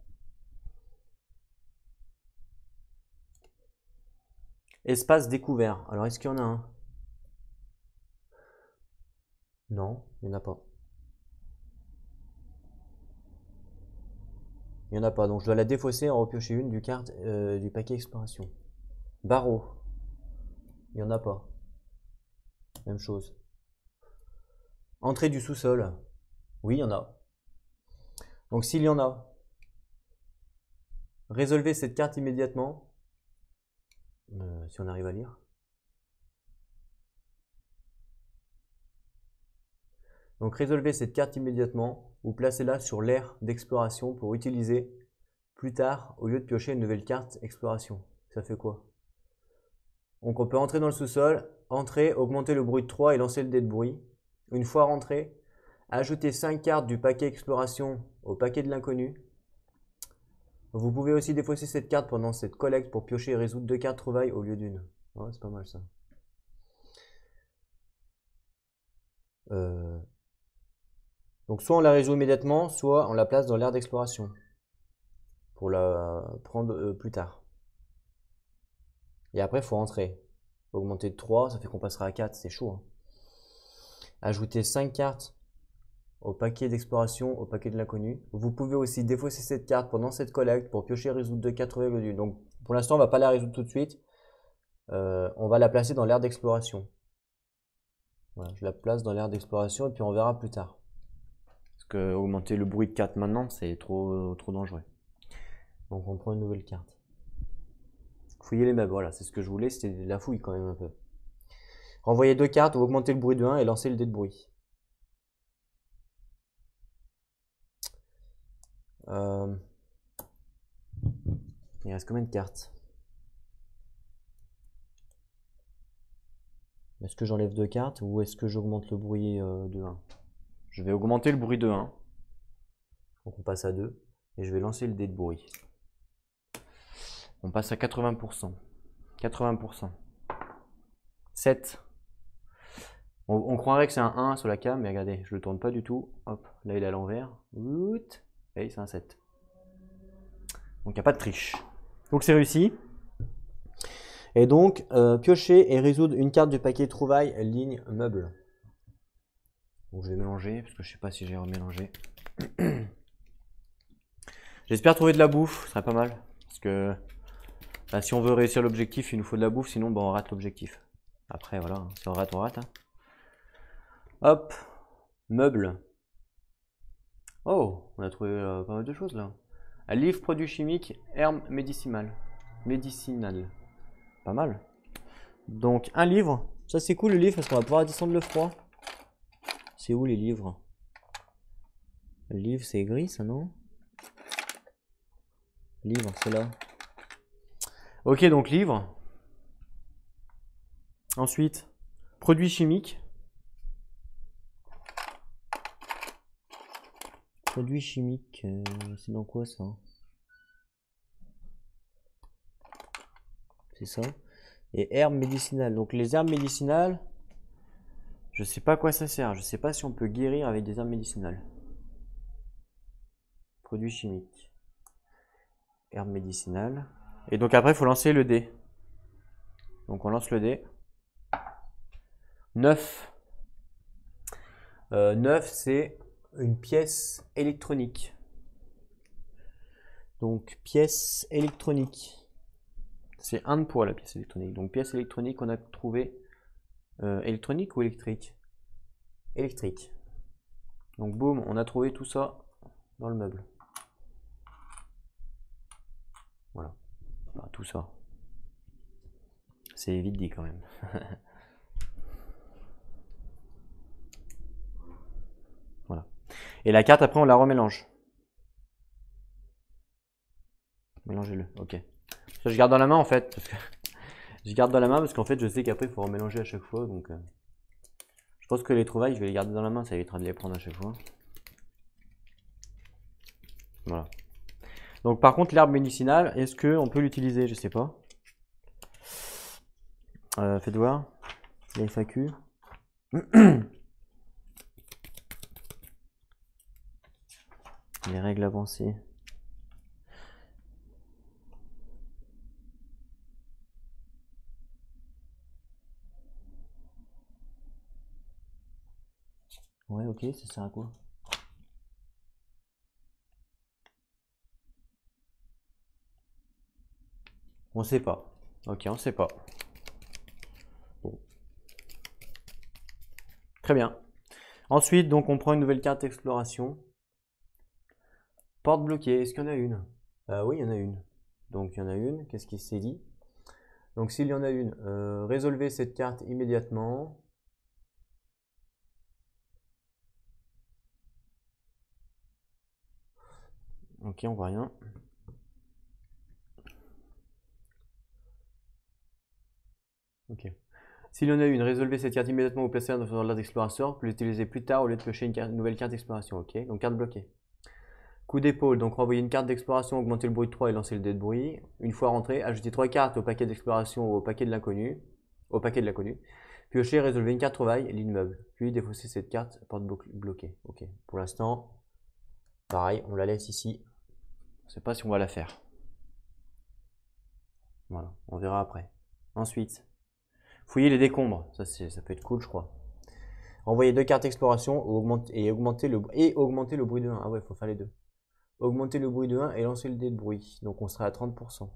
Espace découvert. Alors est-ce qu'il y en a un? Non, il n'y en a pas. Il n'y en a pas. Donc je dois la défausser et en repiocher une du paquet exploration. Barreau. Il n'y en a pas. Même chose. Entrée du sous-sol. Oui, il y en a. Donc s'il y en a, résolvez cette carte immédiatement. Si on arrive à lire. Donc résolvez cette carte immédiatement ou placez-la sur l'aire d'exploration pour utiliser plus tard au lieu de piocher une nouvelle carte exploration. Ça fait quoi? Donc on peut entrer dans le sous-sol, entrer, augmenter le bruit de 3 et lancer le dé de bruit. Une fois rentré, ajouter 5 cartes du paquet exploration au paquet de l'inconnu. Vous pouvez aussi défausser cette carte pendant cette collecte pour piocher et résoudre 2 cartes trouvailles au lieu d'une. Ouais, c'est pas mal ça. Donc soit on la résout immédiatement, soit on la place dans l'aire d'exploration pour la prendre plus tard. Et après, il faut rentrer. Augmenter de 3, ça fait qu'on passera à 4, c'est chaud. Hein. Ajouter 5 cartes au paquet d'exploration, au paquet de l'inconnu. Vous pouvez aussi défausser cette carte pendant cette collecte pour piocher et résoudre 2 cartes trouvailles au lieu d'une. Donc pour l'instant, on va pas la résoudre tout de suite. On va la placer dans l'aire d'exploration. Voilà, je la place dans l'aire d'exploration et puis on verra plus tard. Parce que augmenter le bruit de 4 maintenant, c'est trop dangereux. Donc on prend une nouvelle carte. Fouiller les meubles, voilà, c'est ce que je voulais, c'était de la fouille quand même un peu. Renvoyer 2 cartes ou augmenter le bruit de 1 et lancer le dé de bruit. Il reste combien de cartes? Est-ce que j'enlève 2 cartes ou est-ce que j'augmente le bruit de 1? Je vais augmenter le bruit de 1. Donc on passe à 2. Et je vais lancer le dé de bruit. On passe à 80%. 80%. 7. On croirait que c'est un 1 sur la cam, mais regardez, je le tourne pas du tout. Hop, là il est à l'envers. Et c'est un 7. Donc il n'y a pas de triche. Donc c'est réussi. Et donc, piocher et résoudre une carte du paquet trouvailles ligne meuble. Donc je vais mélanger, parce que je sais pas si j'ai remélangé. J'espère trouver de la bouffe, ce serait pas mal. Parce que bah, si on veut réussir l'objectif, il nous faut de la bouffe, sinon bah, on rate l'objectif. Après voilà, hein, si on rate, on rate. Hein. Hop, meuble. Oh, on a trouvé pas mal de choses là. Un livre, produits chimiques, herbes médicinales. Pas mal. Donc un livre. Ça c'est cool le livre parce qu'on va pouvoir descendre le froid. C'est où les livres? Le livre c'est gris ça non? Livre c'est là. Ok donc livre. Ensuite produits chimiques. Produits chimiques, c'est dans quoi ça? C'est ça. Et herbes médicinales. Donc les herbes médicinales, je sais pas à quoi ça sert. Je sais pas si on peut guérir avec des herbes médicinales. Produits chimiques. Herbes médicinales. Et donc après, il faut lancer le dé. Donc on lance le dé. 9. 9, c'est une pièce électronique. Donc pièce électronique. C'est 1 de poids la pièce électronique. Donc pièce électronique, on a trouvé électronique ou électrique? Électrique. Donc boum, on a trouvé tout ça dans le meuble. Voilà. Enfin, tout ça. C'est vite dit quand même. Voilà. Et la carte après on la remélange. Mélangez-le, ok. Ça, je garde dans la main en fait. Parce que je garde dans la main parce qu'en fait je sais qu'après il faut remélanger à chaque fois. Donc je pense que les trouvailles je vais les garder dans la main, ça évitera de les prendre à chaque fois. Voilà. Donc par contre l'herbe médicinale, est-ce qu'on peut l'utiliser? Je sais pas. Faites voir. La FAQ. Les règles avancées. Ouais, ok, ça sert à quoi? On sait pas. Ok, on sait pas. Bon. Très bien. Ensuite, donc, on prend une nouvelle carte exploration. Porte bloquée. Est-ce qu'il y en a une? Oui, il y en a une. Donc, il y en a une. Qu'est-ce qui s'est dit? Donc, s'il y en a une, résolvez cette carte immédiatement. Ok, on voit rien. Ok. S'il y en a une, résolvez cette carte immédiatement ou placez-la dans l'ordre d'exploration, puis l'utiliser plus tard au lieu de piocher une nouvelle carte d'exploration. Ok, donc carte bloquée. Coup d'épaule, donc renvoyer une carte d'exploration, augmenter le bruit de 3 et lancer le dé de bruit. Une fois rentré, ajoutez 3 cartes au paquet d'exploration ou au paquet de l'inconnu. Piocher, résolvez une carte trouvaille, l'immeuble. Puis défausser cette carte, porte bloquée. Ok, pour l'instant, pareil, on la laisse ici. Je ne sais pas si on va la faire. Voilà, on verra après. Ensuite, fouiller les décombres. Ça peut être cool, je crois. Renvoyer 2 cartes exploration et augmenter le bruit de 1. Ah ouais, il faut faire les deux. Augmenter le bruit de 1 et lancer le dé de bruit. Donc on sera à 30%.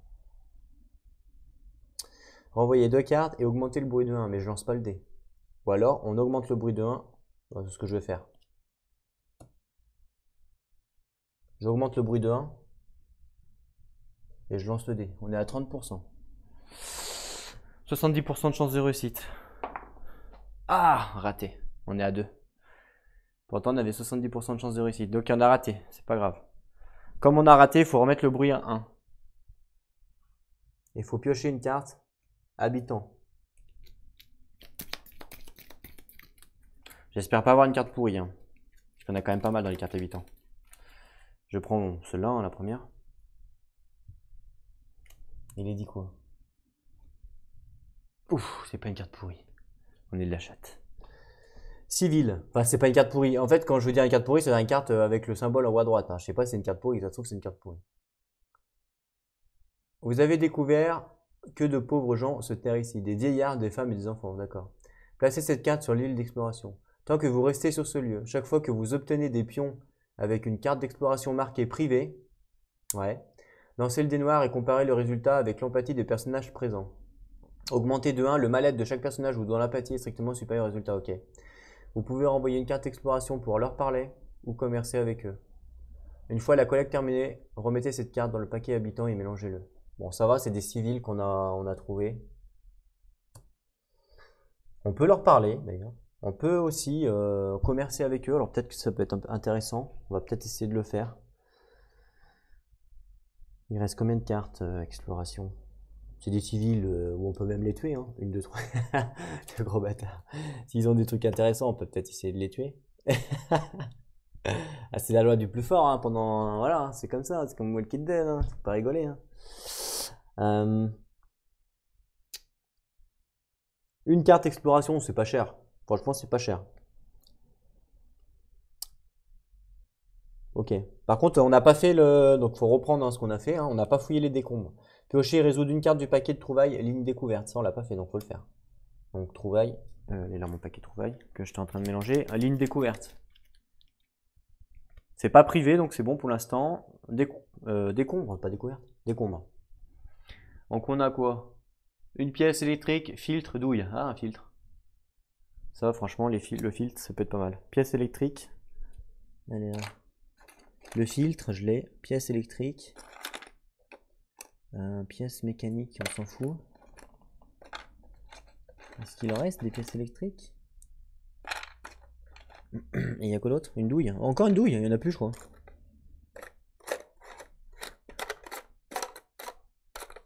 Renvoyer 2 cartes et augmenter le bruit de 1, mais je lance pas le dé. Ou alors on augmente le bruit de 1. C'est ce que je vais faire. J'augmente le bruit de 1 et je lance le dé. On est à 30%. 70% de chance de réussite. Ah, raté. On est à 2. Pourtant on avait 70% de chance de réussite. Donc on a raté, c'est pas grave. Comme on a raté, il faut remettre le bruit à 1. Il faut piocher une carte habitant. J'espère pas avoir une carte pourrie. Parce qu'on a quand même pas mal dans les cartes habitants. Je prends celle-là, la première. Il est dit quoi? Ouf, c'est pas une carte pourrie. On est de la chatte. Civil. Enfin, c'est pas une carte pourrie. En fait, quand je veux dire une carte pourrie, c'est une carte avec le symbole en haut à droite. Je sais pas si c'est une carte pourrie, ça se trouve que c'est une carte pourrie. Vous avez découvert que de pauvres gens se terrent ici. Des vieillards, des femmes et des enfants. D'accord. Placez cette carte sur l'île d'exploration. Tant que vous restez sur ce lieu, chaque fois que vous obtenez des pions avec une carte d'exploration marquée privée, ouais, lancez le dé noir et comparez le résultat avec l'empathie des personnages présents. Augmentez de 1 le mal-être de chaque personnage ou dont l'empathie est strictement supérieure au résultat. Ok. Vous pouvez renvoyer une carte exploration pour leur parler ou commercer avec eux. Une fois la collecte terminée, remettez cette carte dans le paquet habitant et mélangez-le. Bon, ça va, c'est des civils on a trouvé. On peut leur parler d'ailleurs. On peut aussi commercer avec eux. Alors peut-être que ça peut être intéressant. On va peut-être essayer de le faire. Il reste combien de cartes exploration? C'est des civils où on peut même les tuer. Hein. 1, 2, 3. Le gros bâtard. S'ils ont des trucs intéressants, on peut peut-être essayer de les tuer. Ah, c'est la loi du plus fort. Hein, pendant voilà, c'est comme ça. C'est comme Walking Dead. Hein, faut pas rigoler. Hein. Une carte exploration, c'est pas cher. Franchement, c'est pas cher. Ok. Par contre, on n'a pas fait le. Donc, faut reprendre ce qu'on a fait. Hein. On n'a pas fouillé les décombres. Piocher et résoudre une carte du paquet de trouvailles, ligne découverte. Ça, on l'a pas fait, donc faut le faire. Donc, trouvailles. Elle est là, mon paquet de trouvailles que j'étais en train de mélanger. Ligne découverte. C'est pas privé, donc c'est bon pour l'instant. Décombre, pas découverte. Décombre. Donc, on a quoi? Une pièce électrique, filtre, douille. Ah, un filtre. Ça, franchement, le filtre, ça peut être pas mal. Pièce électrique. Allez, là. Le filtre, je l'ai. Pièce électrique. Pièce mécanique, on s'en fout. Est-ce qu'il en reste des pièces électriques? Et il y a quoi d'autre? Une douille. Encore une douille, il n'y en a plus, je crois.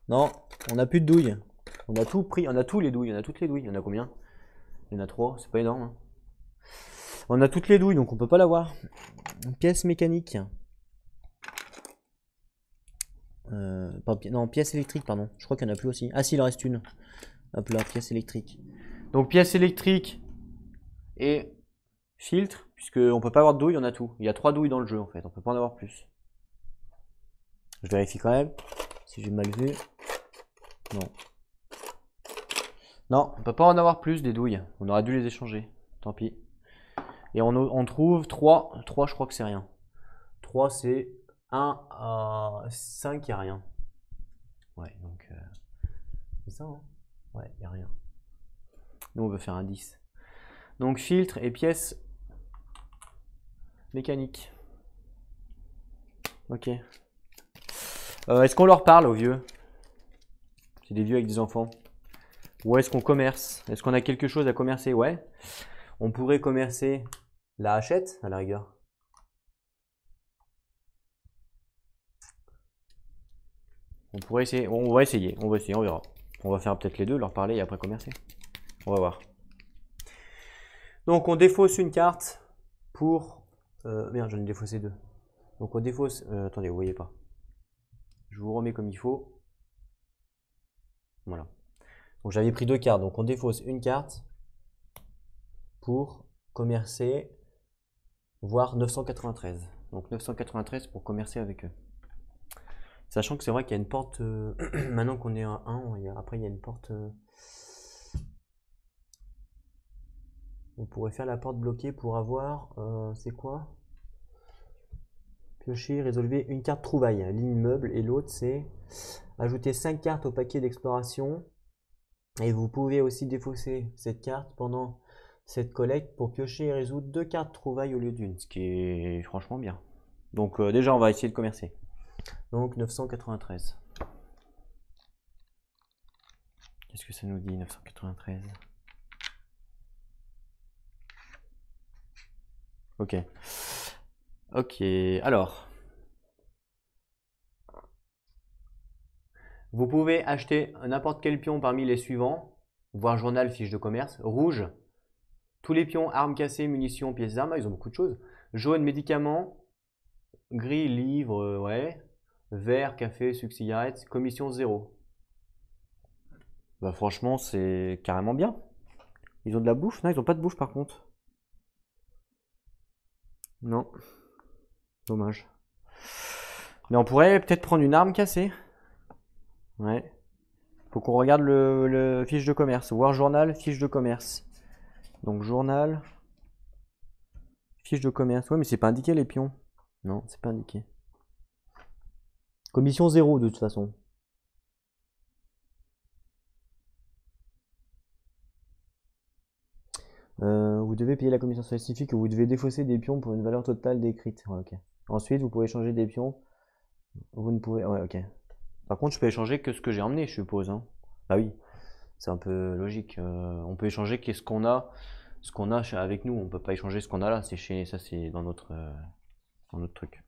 Non, on n'a plus de douille. On a tout pris, on a tous les douilles, on a toutes les douilles. Il y en a combien? Il y en a 3, c'est pas énorme. Hein. On a toutes les douilles, donc on peut pas l'avoir. Pièce mécanique. Non, pièce électrique, pardon. Je crois qu'il n'y en a plus aussi. Ah si, il en reste une. Hop là, pièce électrique. Donc pièce électrique et filtre, puisqu'on peut pas avoir de douille, on a tout. Il y a 3 douilles dans le jeu en fait, on peut pas en avoir plus. Je vérifie quand même, si j'ai mal vu. Non. Non, on peut pas en avoir plus des douilles. On aurait dû les échanger. Tant pis. Et on trouve 3. 3, je crois que c'est rien. 3, c'est 1 à 5, il n'y a rien. Ouais, donc c'est ça, hein. Ouais, il n'y a rien. Nous, on veut faire un 10. Donc, filtre et pièces mécaniques. Ok. Est-ce qu'on leur parle aux vieux? C'est des vieux avec des enfants. Ou est-ce qu'on commerce? Est-ce qu'on a quelque chose à commercer? Ouais. On pourrait commercer la hachette, à la rigueur. On pourrait essayer, on va essayer, on verra. On va faire peut-être les deux, leur parler et après commercer. On va voir. Donc on défausse une carte pour... merde, j'en ai défaussé deux. Donc on défausse... attendez, vous voyez pas. Je vous remets comme il faut. Voilà. Donc j'avais pris deux cartes, donc on défausse une carte pour commercer, voire 993. Donc 993 pour commercer avec eux. Sachant que c'est vrai qu'il y a une porte, maintenant qu'on est à 1, après il y a une porte... on pourrait faire la porte bloquée pour avoir, c'est quoi? Piocher, résolver une carte trouvaille, ligne meuble, et l'autre c'est ajouter 5 cartes au paquet d'exploration. Et vous pouvez aussi défausser cette carte pendant cette collecte pour piocher et résoudre 2 cartes trouvailles au lieu d'une, ce qui est franchement bien. Donc déjà on va essayer de commercer. Donc 993. Qu'est-ce que ça nous dit 993? Ok. Ok, alors. Vous pouvez acheter n'importe quel pion parmi les suivants, voir journal, fiche de commerce. Rouge, tous les pions, armes cassées, munitions, pièces d'armes, ils ont beaucoup de choses. Jaune, médicaments. Gris, livre, ouais. Vert, café, sucre, cigarette, commission 0. Bah franchement, c'est carrément bien. Ils ont de la bouffe? Non, ils ont pas de bouffe par contre. Non, dommage. Mais on pourrait peut-être prendre une arme cassée. Ouais. Faut qu'on regarde le fiche de commerce. Voir journal, fiche de commerce. Donc journal, fiche de commerce. Ouais, mais c'est pas indiqué les pions. Non, c'est pas indiqué. Commission 0 de toute façon. Vous devez payer la commission spécifique ou vous devez défausser des pions pour une valeur totale décrite. Ouais, ok. Ensuite, vous pouvez changer des pions. Vous ne pouvez. Ouais, ok. Par contre, je peux échanger que ce que j'ai emmené, je suppose. Hein. Bah oui, c'est un peu logique. On peut échanger qu'est-ce qu'on a, avec nous. On peut pas échanger ce qu'on a là. C'est chez ça, c'est dans notre truc.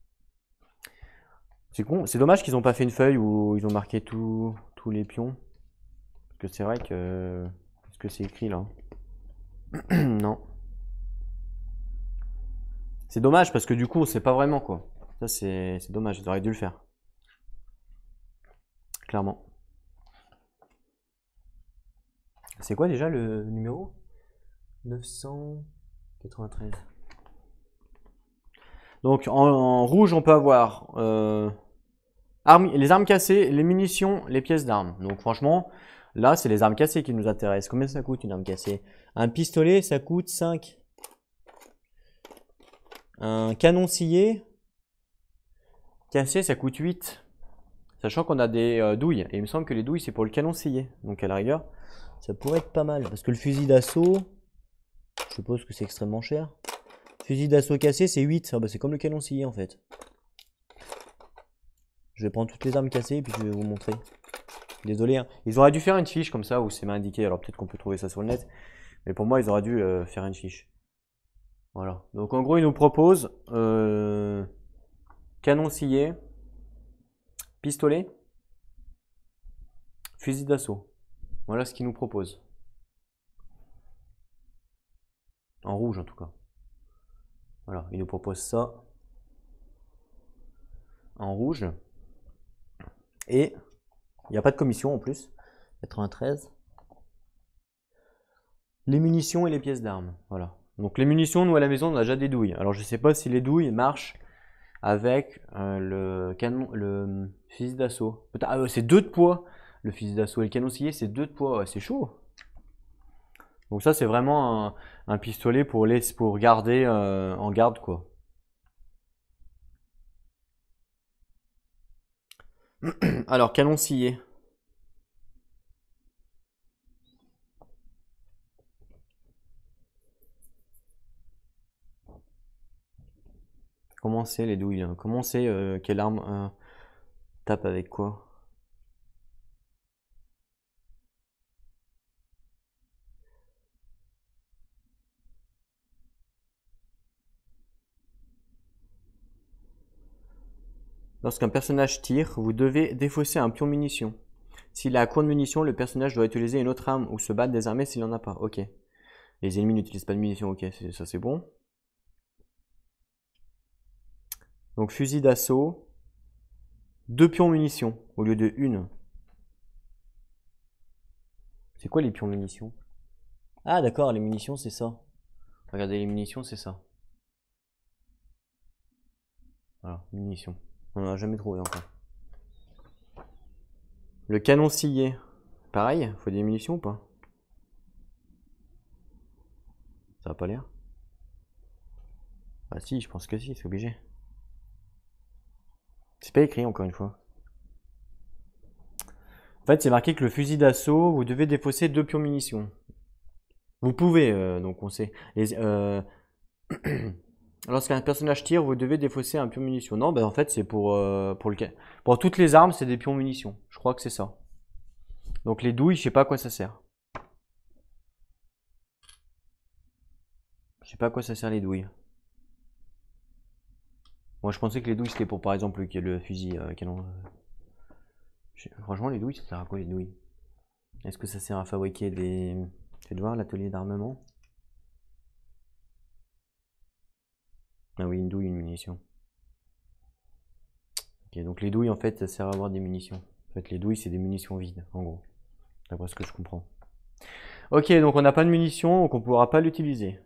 C'est con. C'est dommage qu'ils n'ont pas fait une feuille où ils ont marqué tous les pions. Parce que c'est vrai que. Est-ce que c'est écrit là? Non. C'est dommage parce que du coup, c'est pas vraiment quoi. Ça, c'est dommage. Ils auraient dû le faire. Clairement. C'est quoi déjà le numéro? 993. Donc en rouge, on peut avoir les armes cassées, les munitions, les pièces d'armes. Donc franchement, là, c'est les armes cassées qui nous intéressent. Combien ça coûte une arme cassée? Un pistolet, ça coûte 5. Un canon scié cassé, ça coûte 8. Sachant qu'on a des douilles. Et il me semble que les douilles, c'est pour le canon scié. Donc à la rigueur, ça pourrait être pas mal. Parce que le fusil d'assaut, je suppose que c'est extrêmement cher. Fusil d'assaut cassé, c'est 8. Ah bah, c'est comme le canon scié en fait. Je vais prendre toutes les armes cassées et puis je vais vous montrer. Désolé, hein. Ils auraient dû faire une fiche comme ça où c'est mal indiqué. Alors peut-être qu'on peut trouver ça sur le net. Mais pour moi, ils auraient dû faire une fiche. Voilà. Donc en gros, ils nous proposent canon scié, pistolet, fusil d'assaut. Voilà ce qu'ils nous proposent. En rouge en tout cas. Voilà, ils nous proposent ça en rouge. Et il n'y a pas de commission en plus. 93. Les munitions et les pièces d'armes. Voilà. Donc les munitions, nous à la maison, on a déjà des douilles. Alors je sais pas si les douilles marchent avec le canon, le fusil d'assaut. C'est 2 de poids. Le fusil d'assaut et le canon scié, c'est 2 de poids. Ouais, c'est chaud. Donc ça, c'est vraiment un pistolet pour garder en garde quoi. Alors canon scié. Comment c'est les douilles? Comment c'est quelle arme tape avec quoi? Lorsqu'un personnage tire, vous devez défausser un pion munition. S'il est à court de munitions, le personnage doit utiliser une autre arme ou se battre désarmé s'il n'en a pas. Ok. Les ennemis n'utilisent pas de munitions. Ok, ça c'est bon. Donc fusil d'assaut. 2 pions munitions au lieu de 1. C'est quoi les pions munitions? Ah d'accord, les munitions c'est ça. Regardez, les munitions c'est ça. Voilà, munitions. On n'en a jamais trouvé encore. Le canon scié. Pareil, faut des munitions ou pas? Ça a pas l'air. Ah si, je pense que si, c'est obligé. C'est pas écrit encore une fois. En fait, c'est marqué que le fusil d'assaut, vous devez défausser 2 pions munitions. Vous pouvez, donc on sait. Lorsqu'un personnage tire, vous devez défausser un pion munitions. Non, ben en fait, c'est pour toutes les armes, c'est des pions munitions. Je crois que c'est ça. Donc les douilles, je sais pas à quoi ça sert. Je sais pas à quoi ça sert les douilles. Moi, je pensais que les douilles c'était pour par exemple le fusil canon. Franchement, les douilles, ça sert à quoi les douilles? Est-ce que ça sert à fabriquer des. Faites voir l'atelier d'armement. Ah oui, une douille, une munition. Ok, donc les douilles en fait, ça sert à avoir des munitions. En fait, les douilles, c'est des munitions vides, en gros. D'après ce que je comprends. Ok, donc on n'a pas de munitions, donc on ne pourra pas l'utiliser.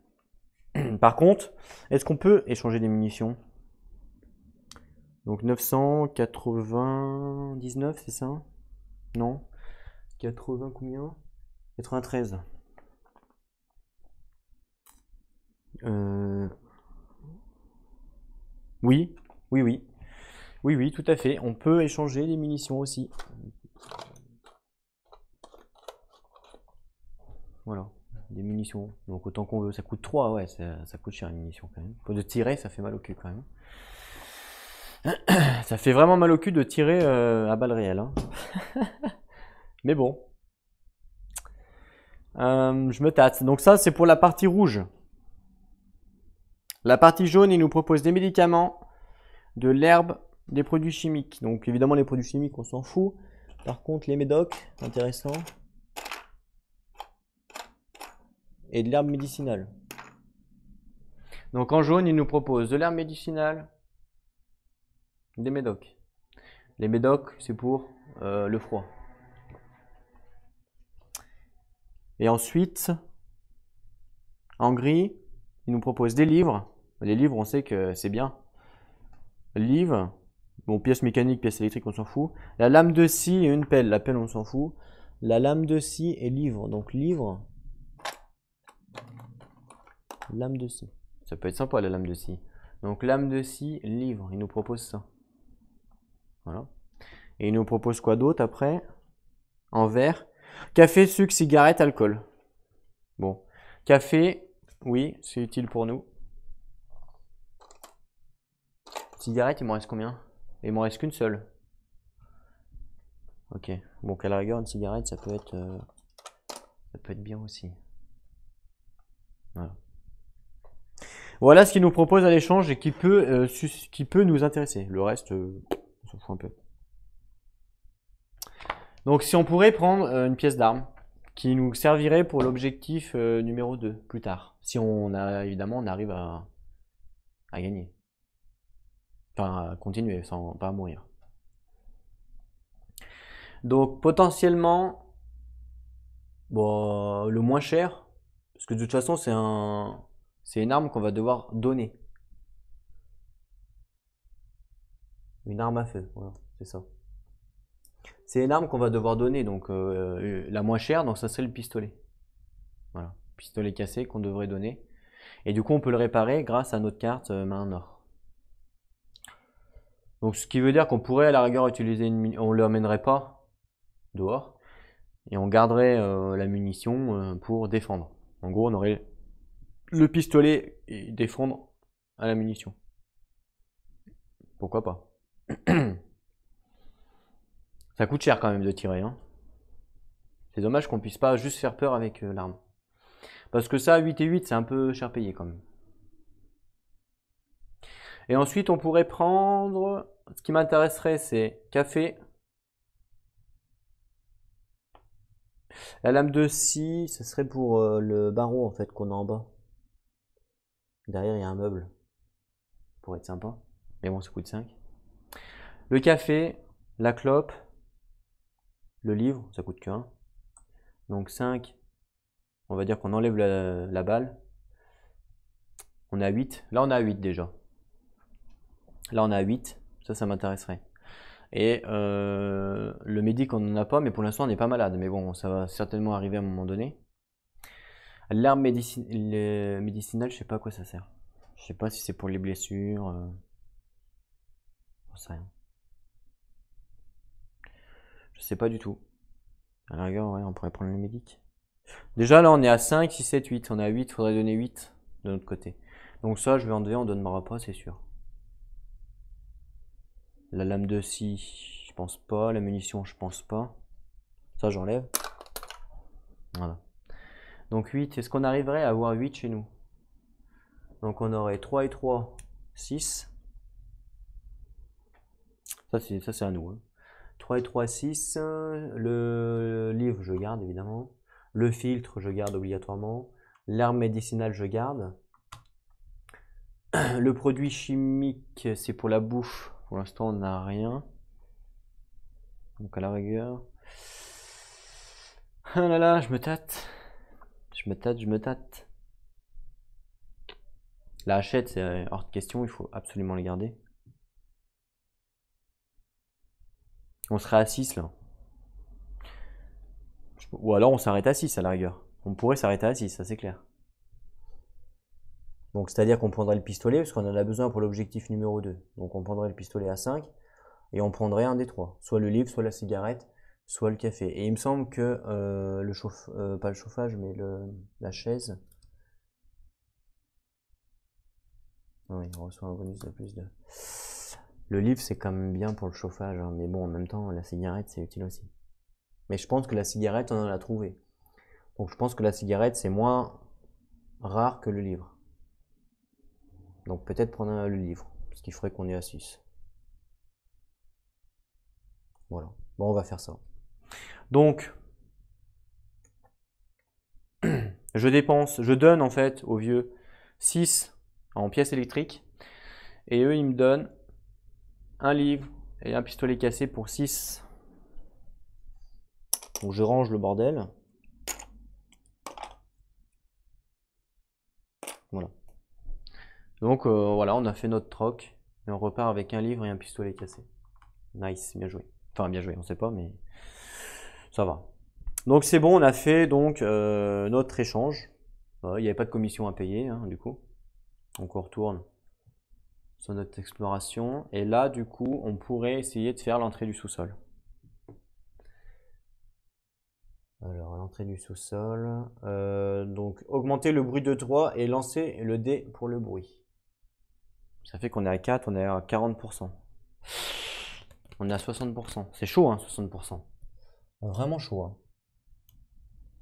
Par contre, est-ce qu'on peut échanger des munitions? Donc 999, c'est ça? Non? 80 combien? 93. Oui, oui, oui. Oui, oui, tout à fait. On peut échanger des munitions aussi. Voilà, des munitions. Donc autant qu'on veut. Ça coûte 3, ouais, ça coûte cher les munitions quand même. Pour de tirer, ça fait mal au cul quand même. Ça fait vraiment mal au cul de tirer à balles réelles. Hein. Mais bon. Je me tâte. Donc ça, c'est pour la partie rouge. La partie jaune, il nous propose des médicaments, de l'herbe, des produits chimiques. Donc évidemment, les produits chimiques, on s'en fout. Par contre, les médocs, intéressant. Et de l'herbe médicinale. Donc en jaune, il nous propose de l'herbe médicinale, des médocs. Les médocs, c'est pour le froid. Et ensuite, en gris, il nous propose des livres. Les livres, on sait que c'est bien. Livres, bon, pièces mécaniques, pièces électriques, on s'en fout. La lame de scie et une pelle. La pelle, on s'en fout. La lame de scie et livre. Donc livre, lame de scie. Ça peut être sympa la lame de scie. Donc lame de scie, livre. Il nous propose ça. Voilà. Et il nous propose quoi d'autre après? En vert. Café, sucre, cigarette, alcool. Bon. Café, oui, c'est utile pour nous. Cigarette, il m'en reste combien? Il m'en reste qu'une seule. Ok. Bon, qu'à la rigueur, une cigarette, ça peut être bien aussi. Voilà. Voilà ce qu'il nous propose à l'échange et qui peut nous intéresser. Le reste, on s'en fout un peu. Donc si on pourrait prendre une pièce d'arme qui nous servirait pour l'objectif numéro 2 plus tard. Si évidemment on arrive à gagner. Enfin à continuer sans pas mourir. Donc potentiellement bon, le moins cher, parce que de toute façon c'est une arme qu'on va devoir donner. Une arme à feu, voilà, c'est ça. C'est une arme qu'on va devoir donner, donc la moins chère, donc ça serait le pistolet. Voilà, pistolet cassé qu'on devrait donner. Et du coup, on peut le réparer grâce à notre carte main nord. Donc, ce qui veut dire qu'on pourrait à la rigueur utiliser on ne l'emmènerait pas dehors et on garderait la munition pour défendre. En gros, on aurait le pistolet et défendre à la munition. Pourquoi pas? Ça coûte cher quand même de tirer. Hein. C'est dommage qu'on puisse pas juste faire peur avec l'arme. Parce que ça, 8 et 8, c'est un peu cher payé quand même. Et ensuite, on pourrait prendre, ce qui m'intéresserait, c'est café. La lame de scie, ce serait pour le barreau en fait qu'on a en bas. Derrière, il y a un meuble. Pour être sympa. Mais bon, ça coûte 5. Le café, la clope, le livre, ça coûte que 1. Donc 5, on va dire qu'on enlève la balle. On est à 8. Là, on est à 8 déjà. Là, on est à 8. Ça m'intéresserait. Et le médic, on n'en a pas, mais pour l'instant, on n'est pas malade. Mais bon, ça va certainement arriver à un moment donné. L'arme médicinale, je sais pas à quoi ça sert. Je sais pas si c'est pour les blessures. J'en sais rien. Je sais pas du tout. À la rigueur, ouais, on pourrait prendre le médic. Déjà, là, on est à 5, 6, 7, 8. On est à 8, il faudrait donner 8 de notre côté. Donc ça, je vais enlever, on ne donnera pas, c'est sûr. La lame de scie, je pense pas. La munition, je pense pas. Ça, j'enlève. Voilà. Donc 8, est-ce qu'on arriverait à avoir 8 chez nous? Donc on aurait 3 et 3, 6. Ça, c'est à nous. Hein. 3 et 3, 6. Le livre, je garde, évidemment. Le filtre, je garde obligatoirement. L'arme médicinale, je garde. Le produit chimique, c'est pour la bouffe. Pour l'instant, on n'a rien. Donc à la rigueur. Ah là là, je me tâte. Je me tâte. La hachette, c'est hors de question, il faut absolument le garder. On serait à 6 là. Ou alors on s'arrête à 6 à la rigueur. On pourrait s'arrêter à 6, ça c'est clair. Donc c'est-à-dire qu'on prendrait le pistolet, parce qu'on en a besoin pour l'objectif numéro 2. Donc on prendrait le pistolet à 5, et on prendrait un des trois. Soit le livre, soit la cigarette, soit le café. Et il me semble que pas le chauffage, mais la chaise. Oui, on reçoit un bonus de plus de. Le livre, c'est quand même bien pour le chauffage, hein, mais bon, en même temps, la cigarette, c'est utile aussi. Mais je pense que la cigarette, on en a trouvé. Donc je pense que la cigarette, c'est moins rare que le livre. Donc peut-être prendre le livre, ce qui ferait qu'on est à 6. Voilà. Bon, on va faire ça. Donc, je donne en fait aux vieux 6 en pièces électriques. Et eux, ils me donnent un livre et un pistolet cassé pour 6. Donc je range le bordel. Voilà. Donc voilà, on a fait notre troc. Et on repart avec un livre et un pistolet cassé. Nice, bien joué. Enfin, bien joué, on sait pas, mais ça va. Donc c'est bon, on a fait donc notre échange. Il n'y avait pas de commission à payer, hein, du coup. Donc on retourne sur notre exploration. Et là, du coup, on pourrait essayer de faire l'entrée du sous-sol. Alors, l'entrée du sous-sol. Donc, augmenter le bruit de 3 et lancer le dé pour le bruit. Ça fait qu'on est à 4, on est à 40%. On est à 60%. C'est chaud, hein, 60%. Vraiment chaud, hein.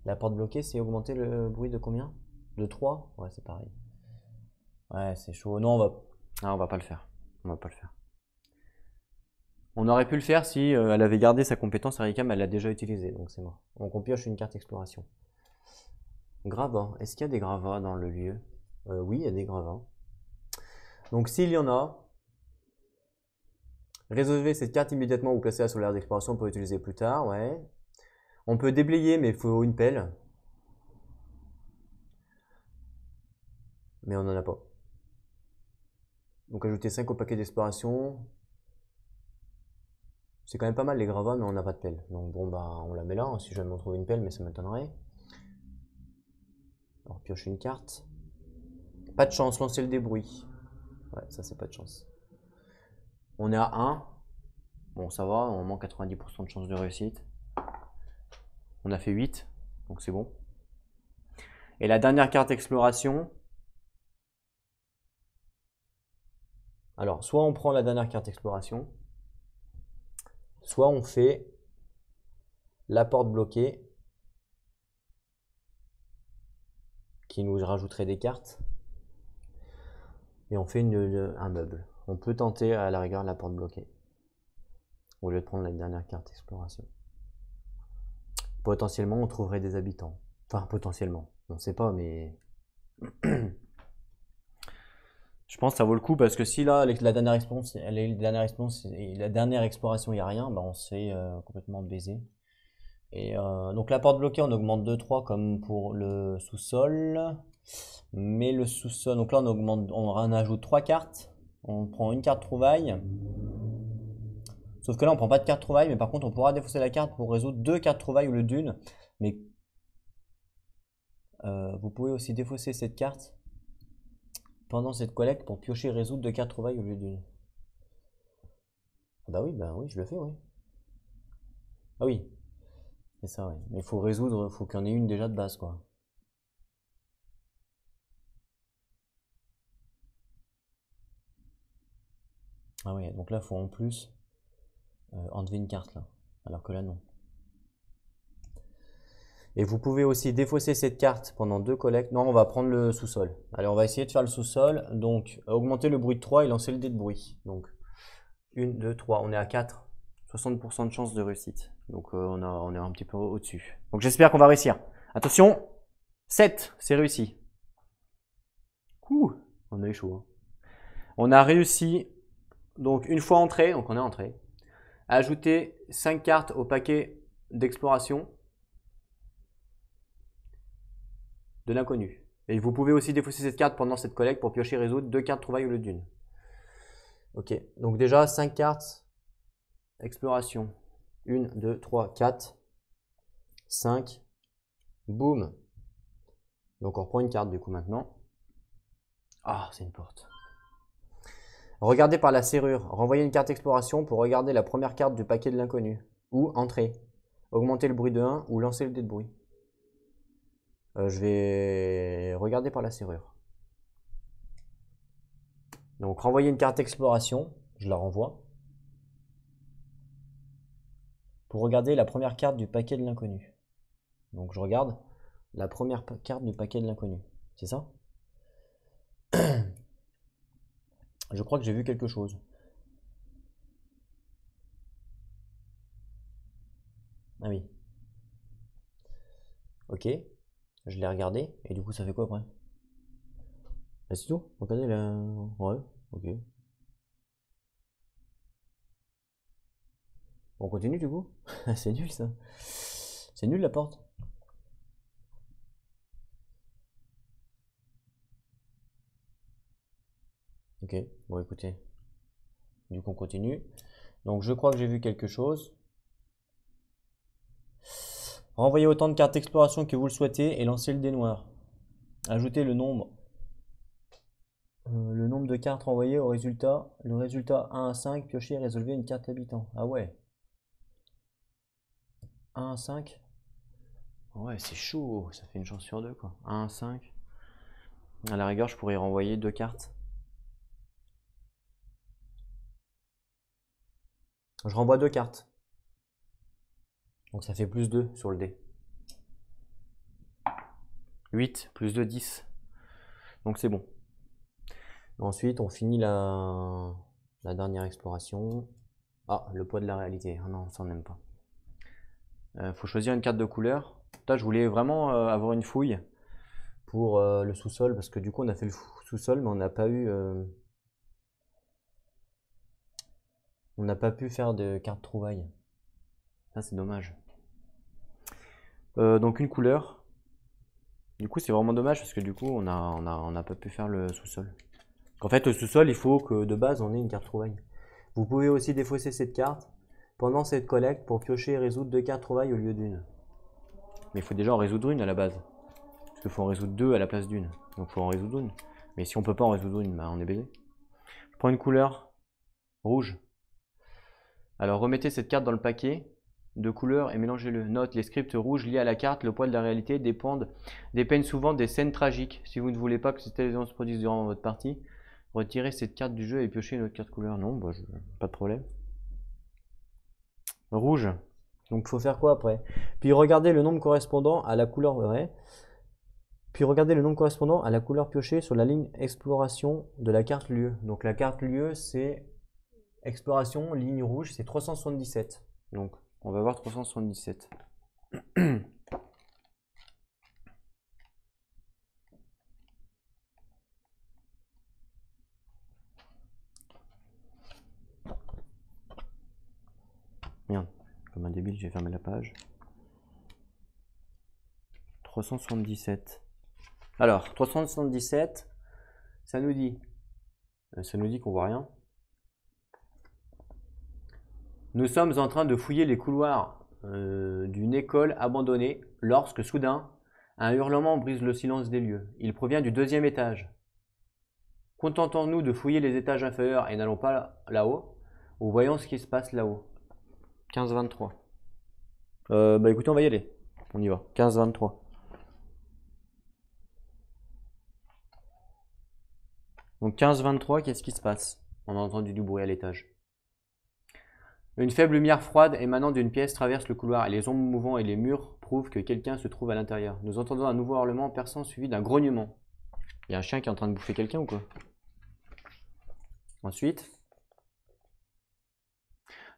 La porte bloquée, c'est augmenter le bruit de combien? De 3? Ouais, c'est pareil. Ouais, c'est chaud. Non, on va pas le faire. On va pas le faire. On aurait pu le faire si elle avait gardé sa compétence Haricam, elle l'a déjà utilisée, donc c'est mort. Donc on pioche une carte exploration. Gravats. Est-ce qu'il y a des gravats dans le lieu? Oui, il y a des gravats. Donc s'il y en a, résolvez cette carte immédiatement ou placez-la sur l'aire d'exploration pour l'utiliser plus tard. Ouais. On peut déblayer, mais il faut une pelle. Mais on n'en a pas. Donc ajouter 5 au paquet d'exploration. C'est quand même pas mal les gravats, mais on n'a pas de pelle. Donc bon, bah on la met là, hein, si jamais on trouve une pelle, mais ça m'étonnerait. Alors pioche une carte. Pas de chance, lancer le débrouille. Ouais, ça c'est pas de chance. On est à 1. Bon, ça va, on manque 90% de chance de réussite. On a fait 8, donc c'est bon. Et la dernière carte exploration. Alors, soit on prend la dernière carte exploration, soit on fait la porte bloquée, qui nous rajouterait des cartes, et on fait un meuble. On peut tenter à la rigueur la porte bloquée. Au lieu de prendre la dernière carte exploration. Potentiellement, on trouverait des habitants. Enfin, potentiellement. On ne sait pas, mais... Je pense que ça vaut le coup parce que si là, la dernière exploration, la dernière exploration, il n'y a rien, bah on se fait complètement baiser. Et donc la porte bloquée, on augmente 2-3 comme pour le sous-sol. Mais le sous-sol, donc là on ajoute 3 cartes. On prend une carte trouvaille. Sauf que là on prend pas de carte trouvaille, mais par contre on pourra défausser la carte pour résoudre 2 cartes trouvaille au lieu d'une. Mais vous pouvez aussi défausser cette carte pendant cette collecte pour piocher et résoudre 2 cartes trouvaille au lieu d'une. Bah oui, je le fais, oui. Ah oui, c'est ça, oui. Mais il faut résoudre, faut qu'il y en ait une déjà de base, quoi. Ah oui, donc là, il faut en plus enlever une carte, là. Alors que là, non. Et vous pouvez aussi défausser cette carte pendant 2 collectes. Non, on va prendre le sous-sol. Allez, on va essayer de faire le sous-sol. Donc, augmenter le bruit de 3 et lancer le dé de bruit. Donc, 1, 2, 3. On est à 4. 60% de chance de réussite. Donc, on est un petit peu au-dessus. Donc, j'espère qu'on va réussir. Attention, 7, c'est réussi. Ouh, on a eu chaud. Hein. On a réussi, donc une fois entré, donc on est entré, à ajouter 5 cartes au paquet d'exploration de l'inconnu. Et vous pouvez aussi défausser cette carte pendant cette collecte pour piocher et résoudre 2 cartes trouvailles au lieu d'une. Ok, donc déjà 5 cartes exploration. 1, 2, 3, 4, 5. Boum. Donc on reprend une carte du coup maintenant. Ah, c'est une porte. Regardez par la serrure. Renvoyez une carte exploration pour regarder la première carte du paquet de l'inconnu. Ou entrer. Augmenter le bruit de 1 ou lancer le dé de bruit. Je vais regarder par la serrure. Donc renvoyer une carte exploration. Je la renvoie. Pour regarder la première carte du paquet de l'inconnu. Donc je regarde la première carte du paquet de l'inconnu. C'est ça? Je crois que j'ai vu quelque chose. Ah oui. Ok. Je l'ai regardé. Et du coup, ça fait quoi après? Ah, c'est tout? Regardez la... Ouais, ok. On continue du coup? C'est nul ça. C'est nul la porte. Ok, bon écoutez. Du coup on continue. Donc je crois que j'ai vu quelque chose. Renvoyez autant de cartes d'exploration que vous le souhaitez et lancez le dé noir. Ajoutez le nombre de cartes renvoyées au résultat. Le résultat 1 à 5, piochez et résolvez une carte habitant. Ah ouais. 1 à 5. Ouais, c'est chaud. Ça fait une chance sur 2 quoi. 1 à 5. À la rigueur, je pourrais renvoyer 2 cartes. Je renvoie 2 cartes. Donc ça fait plus 2 sur le dé. 8 plus 2, 10. Donc c'est bon. Ensuite, on finit la dernière exploration. Ah, le poids de la réalité. Ah non, ça on n'aime pas. Faut choisir une carte de couleur. Là, je voulais vraiment avoir une fouille pour le sous-sol parce que du coup, on a fait le sous-sol, mais on n'a pas eu. On n'a pas pu faire de carte trouvaille. Ça, c'est dommage. Donc une couleur. Du coup, c'est vraiment dommage parce que du coup, on n'a pas pu faire le sous-sol. En fait, le sous-sol, il faut que de base, on ait une carte trouvaille. Vous pouvez aussi défausser cette carte pendant cette collecte pour piocher et résoudre 2 cartes trouvailles au lieu d'une. Mais il faut déjà en résoudre une à la base. Parce qu'il faut en résoudre 2 à la place d'une. Donc il faut en résoudre une. Mais si on peut pas en résoudre une, bah on est baisé. Je prends une couleur rouge. Alors remettez cette carte dans le paquet de couleurs et mélangez-le. Note, les scripts rouges liés à la carte, le poids de la réalité, dépeignent souvent des scènes tragiques. Si vous ne voulez pas que ces événements se produisent durant votre partie, retirez cette carte du jeu et piochez une autre carte couleur. Non, bah, pas de problème. Rouge. Donc il faut faire quoi après? Puis regardez le nombre correspondant à la couleur vraie. Puis regardez le nombre correspondant à la couleur piochée sur la ligne exploration de la carte lieu. Donc la carte lieu, c'est exploration, ligne rouge, c'est 377. Donc on va voir 377. Merde, comme un débile, j'ai fermé la page. 377. Alors, 377, ça nous dit qu'on voit rien. Nous sommes en train de fouiller les couloirs d'une école abandonnée lorsque soudain, un hurlement brise le silence des lieux. Il provient du 2e étage. Contentons-nous de fouiller les étages inférieurs et n'allons pas là-haut, ou voyons ce qui se passe là-haut. 15-23. Bah écoutez, on va y aller. On y va. 15-23. Donc 15-23, qu'est-ce qui se passe? On a entendu du bruit à l'étage. Une faible lumière froide émanant d'une pièce traverse le couloir et les ombres mouvant et les murs prouvent que quelqu'un se trouve à l'intérieur. Nous entendons un nouveau hurlement perçant suivi d'un grognement. Il y a un chien qui est en train de bouffer quelqu'un ou quoi? Ensuite,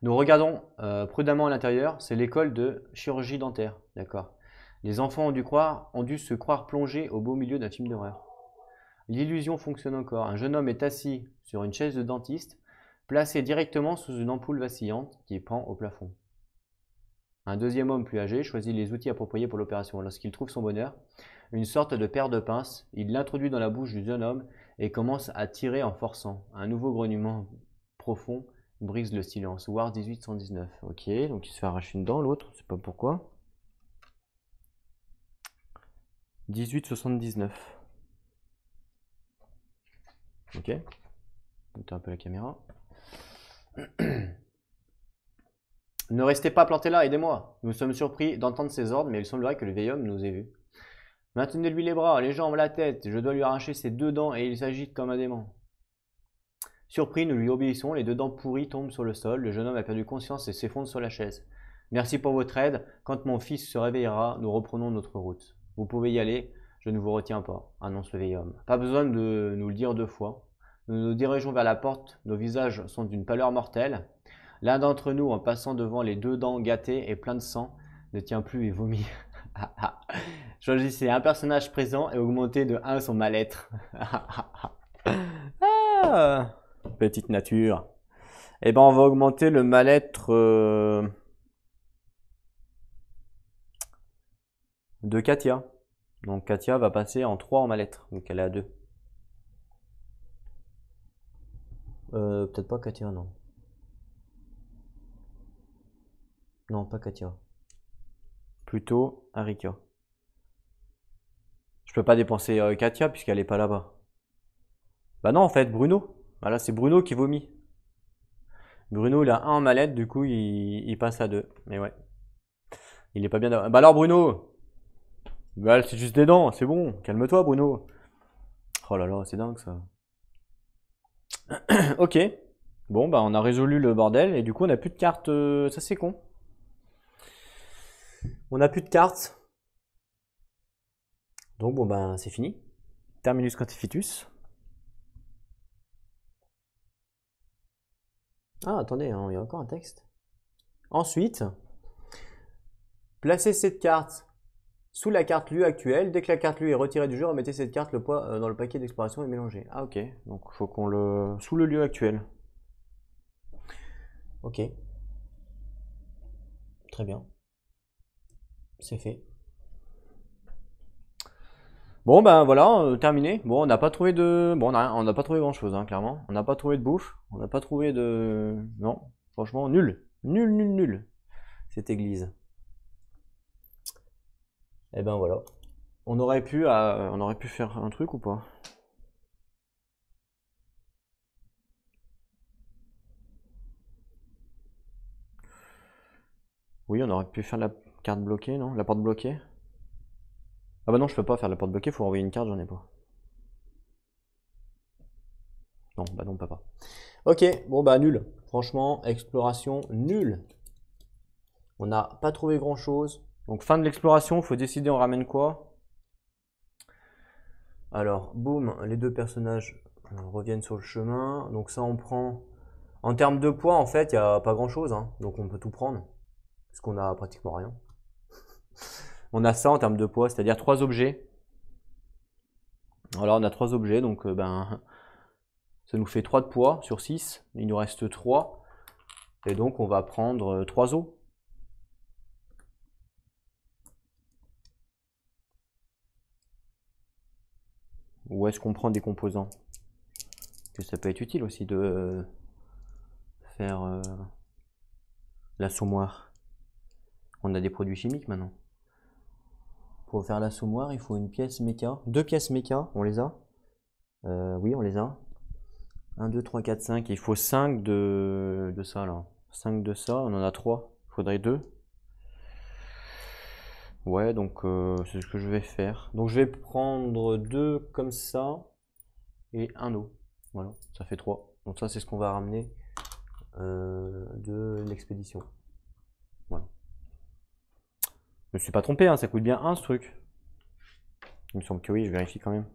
nous regardons prudemment à l'intérieur. C'est l'école de chirurgie dentaire. D'accord. Les enfants ont dû se croire plongés au beau milieu d'un film d'horreur. L'illusion fonctionne encore. Un jeune homme est assis sur une chaise de dentiste, placé directement sous une ampoule vacillante qui pend au plafond. Un deuxième homme plus âgé choisit les outils appropriés pour l'opération. Lorsqu'il trouve son bonheur, une sorte de paire de pinces, il l'introduit dans la bouche du jeune homme et commence à tirer en forçant. Un nouveau grognement profond brise le silence. Ward 1819. Ok, donc il se fait arracher une dent, l'autre, je sais pas pourquoi. 1879. Ok, monter un peu la caméra. Ne restez pas plantés là, aidez-moi. Nous sommes surpris d'entendre ces ordres, mais il semblerait que le vieil homme nous ait vus. Maintenez-lui les bras, les jambes, la tête. Je dois lui arracher ses 2 dents et il s'agite comme un démon. Surpris, nous lui obéissons. Les 2 dents pourries tombent sur le sol. Le jeune homme a perdu conscience et s'effondre sur la chaise. Merci pour votre aide. Quand mon fils se réveillera, nous reprenons notre route. Vous pouvez y aller, je ne vous retiens pas, annonce le vieil homme. Pas besoin de nous le dire 2 fois. Nous nous dirigeons vers la porte. Nos visages sont d'une pâleur mortelle. L'un d'entre nous, en passant devant les 2 dents gâtées et plein de sang, ne tient plus et vomit. Choisissez un personnage présent et augmentez de 1 son mal-être. Ah, petite nature. Eh ben, on va augmenter le mal-être de Katia. Donc Katia va passer en 3 en mal-être. Donc elle est à 2. Peut-être pas Katia, non. Non, pas Katia. Plutôt Arika. Je peux pas dépenser Katia puisqu'elle est pas là-bas. Bah non, en fait, Bruno. Voilà, c'est Bruno qui vomit. Bruno, il a 1 en mallette, du coup, il passe à 2. Mais ouais. Il est pas bien d'avoir... Bah alors, Bruno! Bah, c'est juste des dents, c'est bon. Calme-toi, Bruno. Oh là là, c'est dingue, ça. Ok. Bon, bah, on a résolu le bordel. Et du coup, on n'a plus de cartes. Ça, c'est con. On n'a plus de cartes. Donc, bon, bah, c'est fini. Terminus quantifitus. Ah, attendez, hein, il y a encore un texte. Ensuite, placez cette carte sous la carte lieu actuelle. Dès que la carte lieu est retirée du jeu, remettez cette carte dans le paquet d'exploration et mélangez. Ah, ok. Donc, il faut qu'on le... sous le lieu actuel. Ok. Très bien. C'est fait. Bon, ben voilà, terminé. Bon, on n'a pas trouvé de... Bon, on n'a pas trouvé grand-chose, hein, clairement. On n'a pas trouvé de bouffe. On n'a pas trouvé de... Non, franchement, nul. Nul, nul, nul. Cette église. Et ben voilà. On aurait pu faire un truc ou pas? Oui, on aurait pu faire la carte bloquée, non? La porte bloquée? Ah bah non, je peux pas faire la porte bloquée, faut envoyer une carte, j'en ai pas. Non, bah non, papa. Ok, bon bah nul. Franchement, exploration nul. On n'a pas trouvé grand chose. Donc fin de l'exploration, faut décider on ramène quoi. Alors, boum, les deux personnages reviennent sur le chemin. Donc ça, on prend... En termes de poids, en fait, il n'y a pas grand-chose, hein. Donc on peut tout prendre, parce qu'on a pratiquement rien. On a ça en termes de poids, c'est-à-dire 3 objets. Alors on a 3 objets, donc ça nous fait 3 de poids sur 6. Il nous reste 3. Et donc on va prendre 3 os. Ou est-ce qu'on prend des composants? Parce que ça peut être utile aussi de faire l'assommoir. On a des produits chimiques maintenant. Pour faire l'assommoir, il faut une pièce méca. 2 pièces méca, on les a? Oui, on les a. 1, 2, 3, 4, 5. Il faut 5 de ça là. 5 de ça, on en a 3. Il faudrait 2. Ouais, donc c'est ce que je vais faire. Donc je vais prendre 2 comme ça et un os. Voilà, ça fait 3. Donc ça, c'est ce qu'on va ramener de l'expédition. Voilà. Je me suis pas trompé, hein, ça coûte bien 1 ce truc. Il me semble que oui, je vérifie quand même.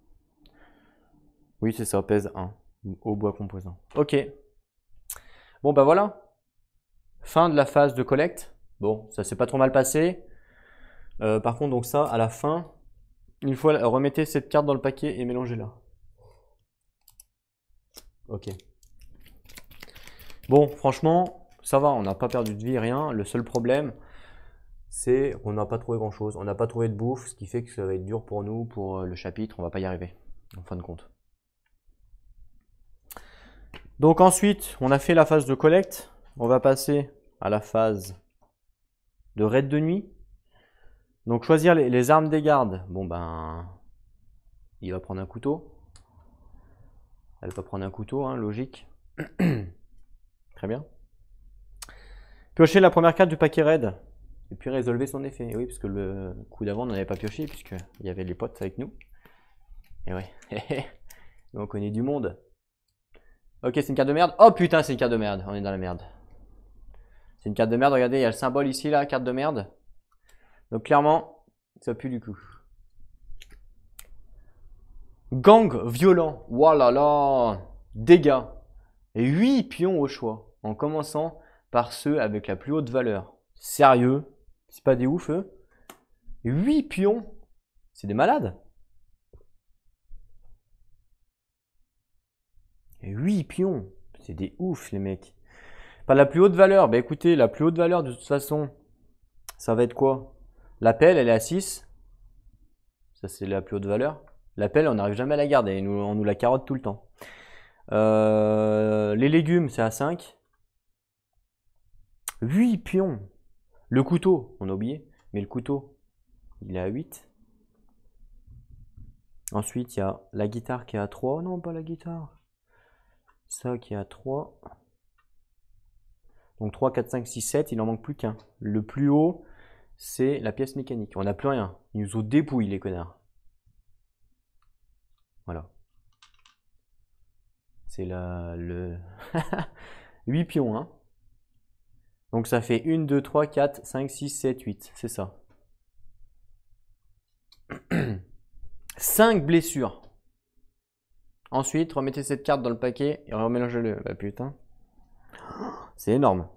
Oui, c'est ça, pèse 1. Au bois composant. Ok. Bon, bah voilà. Fin de la phase de collecte. Bon, ça s'est pas trop mal passé. Par contre, donc ça, à la fin, une fois, remettez cette carte dans le paquet et mélangez-la. Ok. Bon, franchement, ça va, on n'a pas perdu de vie, rien. Le seul problème, c'est qu'on n'a pas trouvé grand-chose. On n'a pas trouvé de bouffe, ce qui fait que ça va être dur pour nous, pour le chapitre. On va pas y arriver, en fin de compte. Donc ensuite, on a fait la phase de collecte. On va passer à la phase de raid de nuit. Donc choisir les armes des gardes. Bon ben, il va prendre un couteau. Elle va prendre un couteau, hein, logique. Très bien. Piocher la première carte du paquet raid. Et puis résolver son effet. Et oui, parce que le coup d'avant, on n'en avait pas pioché, puisqu'il y avait les potes avec nous. Et ouais. Donc on connaît du monde. Ok, c'est une carte de merde. Oh putain, c'est une carte de merde. On est dans la merde. C'est une carte de merde. Regardez, il y a le symbole ici, là, carte de merde. Donc clairement, ça pue du coup. Gang violent. Walala. Dégâts. Et 8 pions au choix. En commençant par ceux avec la plus haute valeur. Sérieux? C'est pas des ouf, eux? 8 pions? C'est des malades. Et 8 pions. C'est des ouf, les mecs. Pas la plus haute valeur. Bah écoutez, la plus haute valeur, de toute façon, ça va être quoi? La pelle, elle est à 6. Ça, c'est la plus haute valeur. La pelle, on n'arrive jamais à la garder. On nous la carotte tout le temps. Les légumes, c'est à 5. 8 pions. Le couteau, on a oublié. Mais le couteau, il est à 8. Ensuite, il y a la guitare qui est à 3. Non, pas la guitare. Ça qui est à 3. Donc 3, 4, 5, 6, 7. Il n'en manque plus qu'un. Le plus haut, c'est la pièce mécanique. On n'a plus rien. Ils nous ont dépouillé, les connards. Voilà. C'est le 8 pions, hein. Donc ça fait 1, 2, 3, 4, 5, 6, 7, 8. C'est ça. 5 blessures. Ensuite, remettez cette carte dans le paquet et remélangez-le. Bah putain. C'est énorme.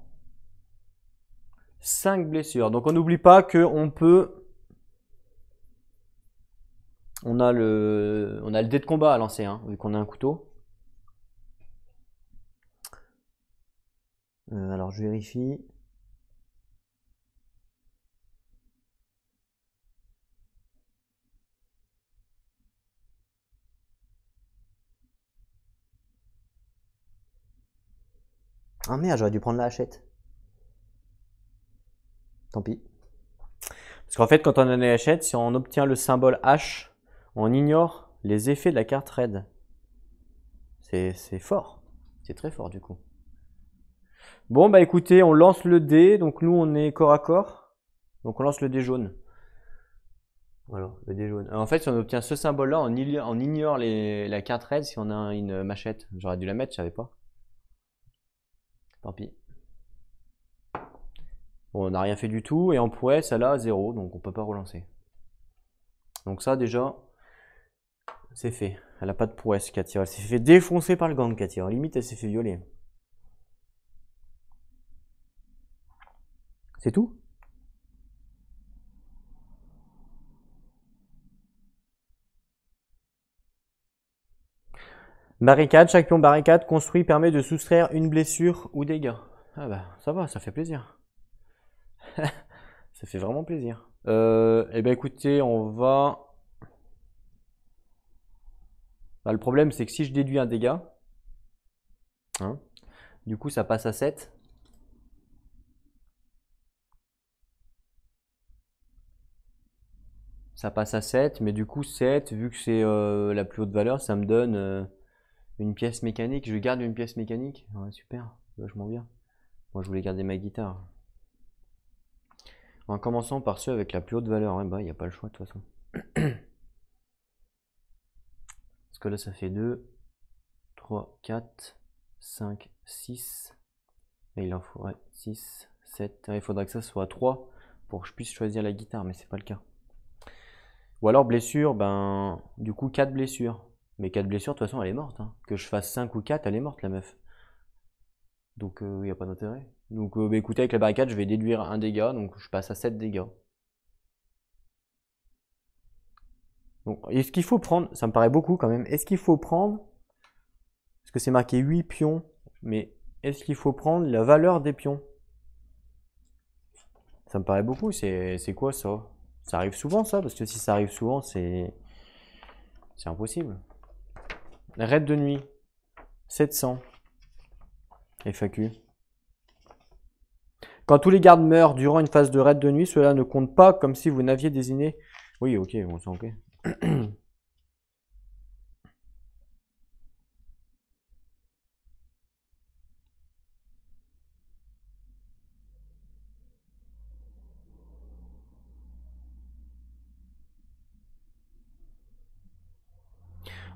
5 blessures. Donc on n'oublie pas qu'on peut... On a le dé de combat à lancer, hein, vu qu'on a un couteau. Alors je vérifie. Ah merde, j'aurais dû prendre la hachette. Tant pis. Parce qu'en fait, quand on a une hachette, si on obtient le symbole H, on ignore les effets de la carte raid. C'est fort. C'est très fort du coup. Bon, bah écoutez, on lance le dé. Donc nous, on est corps à corps. Donc on lance le dé jaune. Voilà, le dé jaune. En fait, si on obtient ce symbole-là, on ignore la carte raid si on a une machette. J'aurais dû la mettre, je savais pas. Tant pis. Bon, on n'a rien fait du tout. Et en pourrait, ça là, 0. Donc on peut pas relancer. Donc ça, déjà, c'est fait. Elle a pas de prouesse, Katia. Elle s'est fait défoncer par le gang, Katia. Limite, elle s'est fait violer. C'est tout? Barricade, chaque pion barricade construit permet de soustraire une blessure ou dégâts. Ah bah, ça va, ça fait plaisir. Ça fait vraiment plaisir. Eh ben écoutez, on va... Bah, le problème, c'est que si je déduis un dégât, hein, du coup, ça passe à 7. Ça passe à 7, mais du coup, 7, vu que c'est la plus haute valeur, ça me donne une pièce mécanique. Je garde une pièce mécanique. Ouais, super, vachement bien. Moi, je voulais garder ma guitare. En commençant par ceux avec la plus haute valeur. Ouais, bah, il n'y a pas le choix, de toute façon. Parce que là, ça fait 2, 3, 4, 5, 6. Et il en faut 6, 7. Il faudra que ça soit 3 pour que je puisse choisir la guitare, mais c'est pas le cas. Ou alors blessure, ben du coup 4 blessures. Mais 4 blessures, de toute façon, elle est morte. Hein. Que je fasse 5 ou 4, elle est morte, la meuf. Donc il n'y a pas d'intérêt. Donc bah, écoutez, avec la barricade, je vais déduire un dégât, donc je passe à 7 dégâts. Donc est-ce qu'il faut prendre, ça me paraît beaucoup quand même, est-ce qu'il faut prendre, parce que c'est marqué 8 pions, mais est-ce qu'il faut prendre la valeur des pions? Ça me paraît beaucoup, c'est quoi ça? Ça arrive souvent ça? Parce que si ça arrive souvent, c'est impossible. Raid de nuit, 700. FAQ. Quand tous les gardes meurent durant une phase de raid de nuit, cela ne compte pas comme si vous n'aviez désigné... Oui, ok, bon, c'est ok.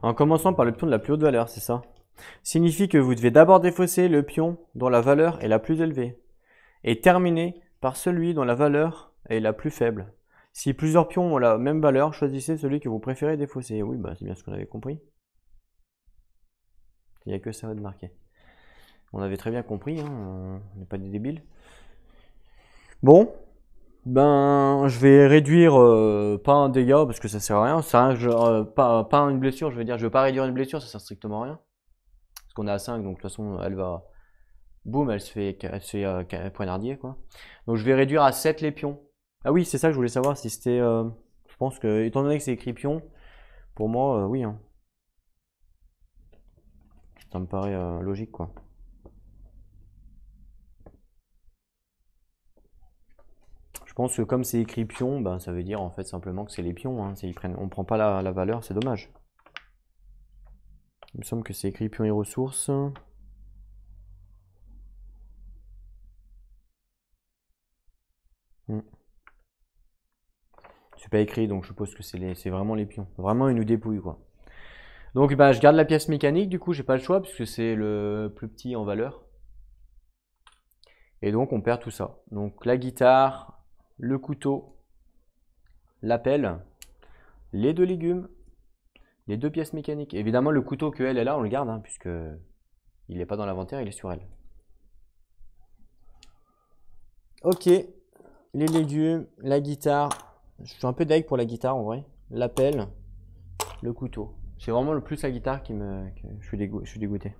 En commençant par le pion de la plus haute valeur, c'est ça. Signifie que vous devez d'abord défausser le pion dont la valeur est la plus élevée et terminer par celui dont la valeur est la plus faible. Si plusieurs pions ont la même valeur, choisissez celui que vous préférez défausser. Oui, bah c'est bien ce qu'on avait compris. Il n'y a que ça de marquer. On avait très bien compris, hein, on n'est pas des débiles. Bon, ben je vais réduire pas un dégât parce que ça sert à rien. Pas une blessure, je veux dire, je veux pas réduire une blessure, ça sert strictement à rien. Parce qu'on est à 5, donc de toute façon elle va... Boum, elle se fait poignardier quoi. Donc je vais réduire à 7 les pions. Ah oui, c'est ça que je voulais savoir si c'était... je pense que, étant donné que c'est écrit pion, pour moi, oui. Hein. Ça me paraît logique quoi. Je pense que comme c'est écrit pion, ben, ça veut dire en fait simplement que c'est les pions. Hein. On prend pas la valeur, c'est dommage. Il me semble que c'est écrit pion et ressources. C'est pas écrit, donc je suppose que c'est vraiment les pions. Vraiment une ou dépouille quoi. Donc bah, je garde la pièce mécanique, du coup j'ai pas le choix puisque c'est le plus petit en valeur. Et donc on perd tout ça. Donc la guitare, le couteau, la pelle, les 2 légumes, les 2 pièces mécaniques. Évidemment le couteau que elle est là, on le garde hein, puisque il n'est pas dans l'inventaire, il est sur elle. Ok, les légumes, la guitare. Je suis un peu deg pour la guitare en vrai. La pelle, le couteau. C'est vraiment le plus la guitare qui me... Je suis dégoûté.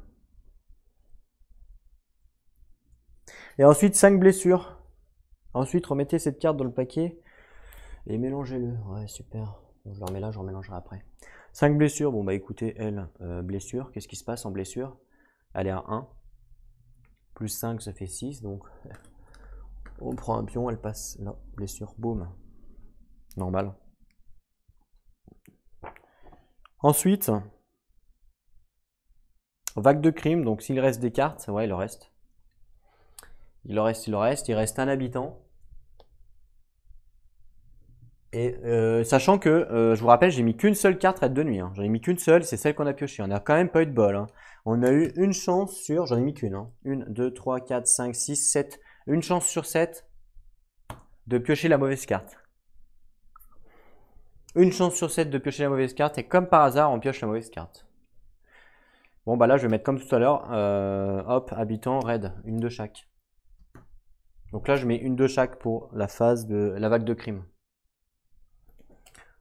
Et ensuite 5 blessures. Ensuite remettez cette carte dans le paquet et mélangez-le. Ouais super. Je le remets là, je remélangerai après. 5 blessures. Bon bah écoutez, elle, blessure. Qu'est-ce qui se passe en blessure? Elle est à 1. Plus 5 ça fait 6. Donc on prend un pion, elle passe là. Blessure, boum. Normal. Ensuite, vague de crime. Donc s'il reste des cartes, ouais il en reste. Il reste un habitant. Et sachant que, je vous rappelle, j'ai mis qu'une seule carte raid de nuit. Hein. J'en ai mis qu'une seule, c'est celle qu'on a piochée. On n'a quand même pas eu de bol. Hein. On a eu une chance sur... J'en ai mis qu'une. Hein. 1, 2, 3, 4, 5, 6, 7. Une chance sur 7 de piocher la mauvaise carte. Une chance sur 7 de piocher la mauvaise carte et comme par hasard, on pioche la mauvaise carte. Bon, bah là, je vais mettre comme tout à l'heure. Hop, habitant, raid. Une de chaque. Donc là, je mets une de chaque pour la phase de la vague de crime.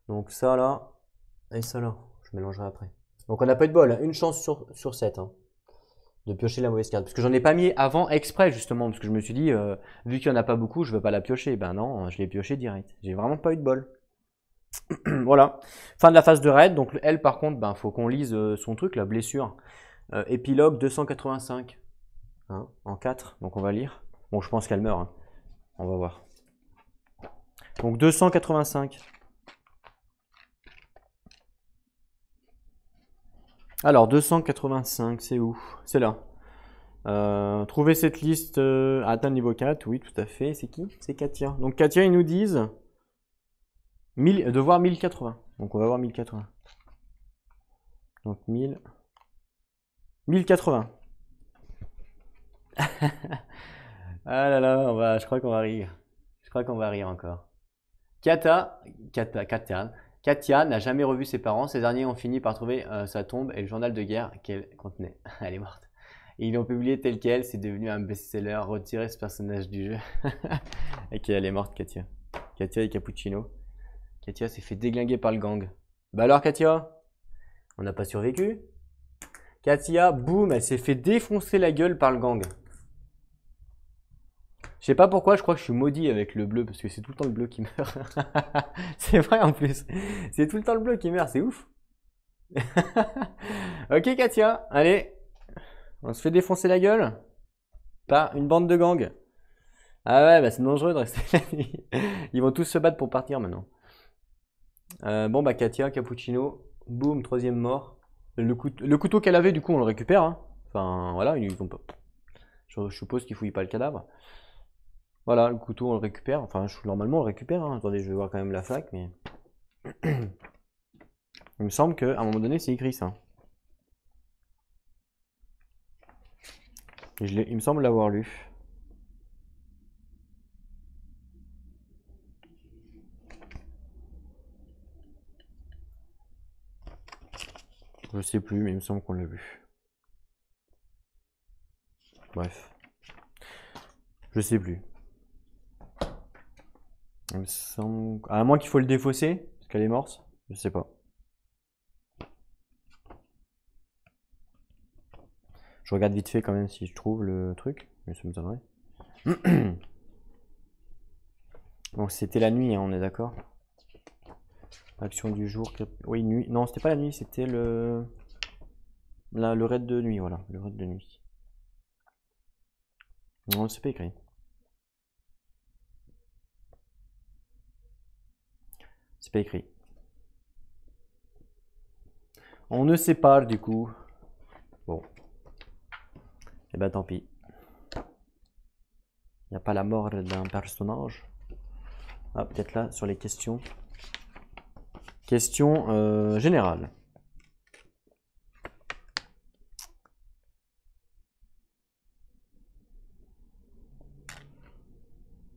Donc ça là, et ça là. Je mélangerai après. Donc on n'a pas eu de bol. Une chance sur 7 hein, de piocher la mauvaise carte. Parce que j'en ai pas mis avant exprès justement. Parce que je me suis dit, vu qu'il n'y en a pas beaucoup, je ne veux pas la piocher. Ben non, je l'ai pioché direct. J'ai vraiment pas eu de bol. Voilà. Fin de la phase de raid. Donc elle par contre, ben, faut qu'on lise son truc, la blessure. Épilogue 285. Hein, en 4. Donc on va lire. Bon, je pense qu'elle meurt. Hein. On va voir. Donc 285. Alors 285, c'est où? C'est là. Trouver cette liste à atteindre niveau 4, oui, tout à fait. C'est qui? C'est Katia. Donc Katia, ils nous disent de voir 1080. Donc on va voir 1080. Donc 1080. Ah là là, je crois qu'on va rire. Je crois qu'on va rire encore. Katia n'a jamais revu ses parents. Ces derniers ont fini par trouver sa tombe et le journal de guerre qu'elle contenait. Elle est morte. Et ils l'ont publié tel quel, c'est devenu un best-seller. Retirez ce personnage du jeu. Ok, elle est morte, Katia. Katia et Cappuccino. Katia s'est fait déglinguer par le gang. Bah alors, Katia? On n'a pas survécu? Katia, boum, elle s'est fait défoncer la gueule par le gang. Je sais pas pourquoi, je crois que je suis maudit avec le bleu, parce que c'est tout le temps le bleu qui meurt. C'est vrai en plus. C'est tout le temps le bleu qui meurt, c'est ouf. Ok, Katia, allez. On se fait défoncer la gueule par une bande de gang. Ah ouais, bah c'est dangereux de rester la nuit. Ils vont tous se battre pour partir maintenant. Bon bah Katia, Cappuccino, boum, troisième mort. Le couteau qu'elle avait, du coup, on le récupère. Hein. Enfin, voilà, ils vont pas. Je suppose qu'ils fouillent pas le cadavre. Voilà, le couteau, on le récupère. Enfin, normalement, on le récupère. Hein. Attendez, je vais voir quand même la flaque, mais. Il me semble qu'à un moment donné, c'est écrit ça. Il me semble l'avoir lu. Je sais plus, mais il me semble qu'on l'a vu. Bref. Je sais plus. Il me semble. À moins qu'il faut le défausser, parce qu'elle est morte. Je sais pas. Je regarde vite fait quand même si je trouve le truc, mais ça me donnerait. Donc c'était la nuit, hein, on est d'accord. Action du jour. Oui, nuit. Non, c'était pas la nuit, c'était le raid de nuit, voilà, le raid de nuit. Non, c'est pas écrit. C'est pas écrit. On ne sait pas du coup. Bon. Et bah tant pis. Il n'y a pas la mort d'un personnage. Ah, peut-être là, sur les questions. Questions générales.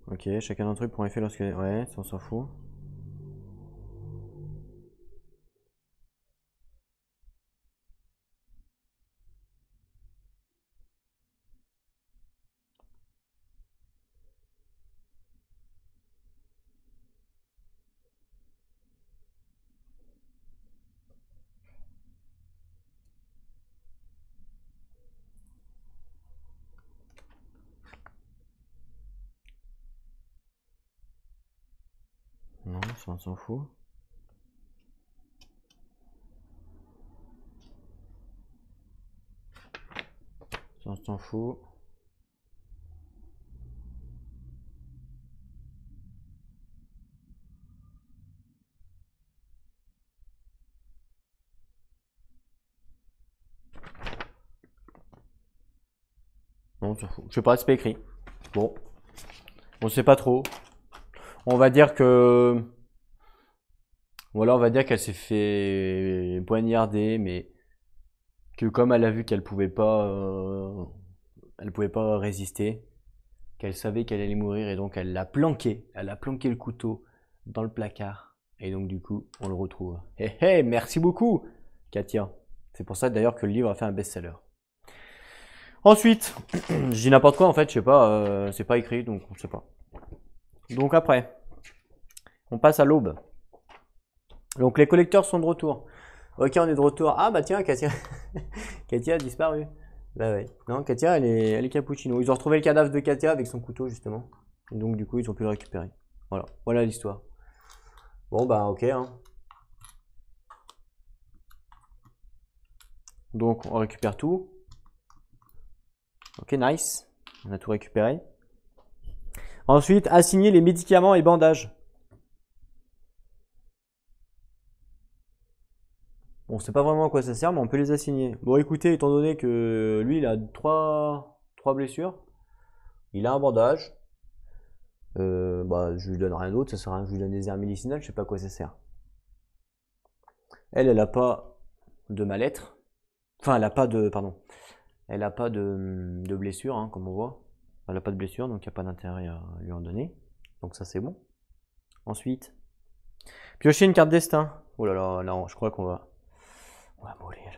Ok, chacun d'entre eux prend effet lorsque... Ouais, ça on s'en fout. Non, ça on s'en fout. Ça on s'en fout. Non, on s'en fout. Je sais pas, c'est pas écrit. Bon. On sait pas trop. On va dire que... Voilà, on va dire qu'elle s'est fait poignarder, mais que comme elle a vu qu'elle pouvait pas résister, qu'elle savait qu'elle allait mourir et donc elle l'a planqué. Elle a planqué le couteau dans le placard Et donc du coup, on le retrouve. Hé hé, merci beaucoup, Katia. C'est pour ça d'ailleurs que le livre a fait un best-seller. Ensuite, je dis n'importe quoi en fait, je sais pas, c'est pas écrit, donc on sait pas. Donc après, on passe à l'aube. Donc les collecteurs sont de retour. Ok, on est de retour. Ah bah tiens, Katia, Katia a disparu. Bah ouais. Non, Katia, elle est cappuccino. Ils ont retrouvé le cadavre de Katia avec son couteau justement. Et donc du coup, ils ont pu le récupérer. Voilà, voilà l'histoire. Bon bah ok. Hein. Donc on récupère tout. Ok, nice. On a tout récupéré. Ensuite, assigner les médicaments et bandages. Bon, c'est pas vraiment à quoi ça sert, mais on peut les assigner. Bon, écoutez, étant donné que lui, il a trois blessures, il a un bandage. Bah, je lui donne rien d'autre, ça sert à rien. Je lui donne des herbes médicinales, je sais pas à quoi ça sert. Elle a pas de mal-être. Enfin, elle a pas de, pardon. Elle a pas de blessure, hein, comme on voit. Elle a pas de blessure, donc il n'y a pas d'intérêt à lui en donner. Donc ça, c'est bon. Ensuite, piocher une carte destin. Oh là là, non, je crois qu'on va mourir.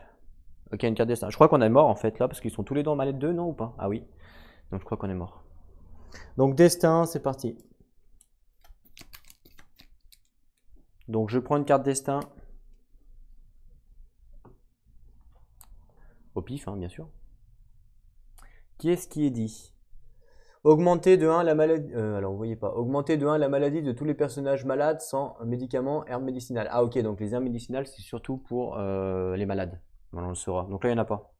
Ok, une carte destin. Je crois qu'on est mort en fait là, parce qu'ils sont tous les deux en mallette 2, non ou pas? Ah oui. Donc je crois qu'on est mort. Donc destin, c'est parti. Donc je prends une carte destin. Au pif, hein, bien sûr. Qu'est-ce qui est dit? Augmenter de 1 la maladie. Alors vous voyez pas. Augmenter de 1 la maladie de tous les personnages malades sans médicaments, herbes médicinales. Ah ok, donc les herbes médicinales c'est surtout pour les malades. Voilà, on le saura. Donc là il n'y en a pas.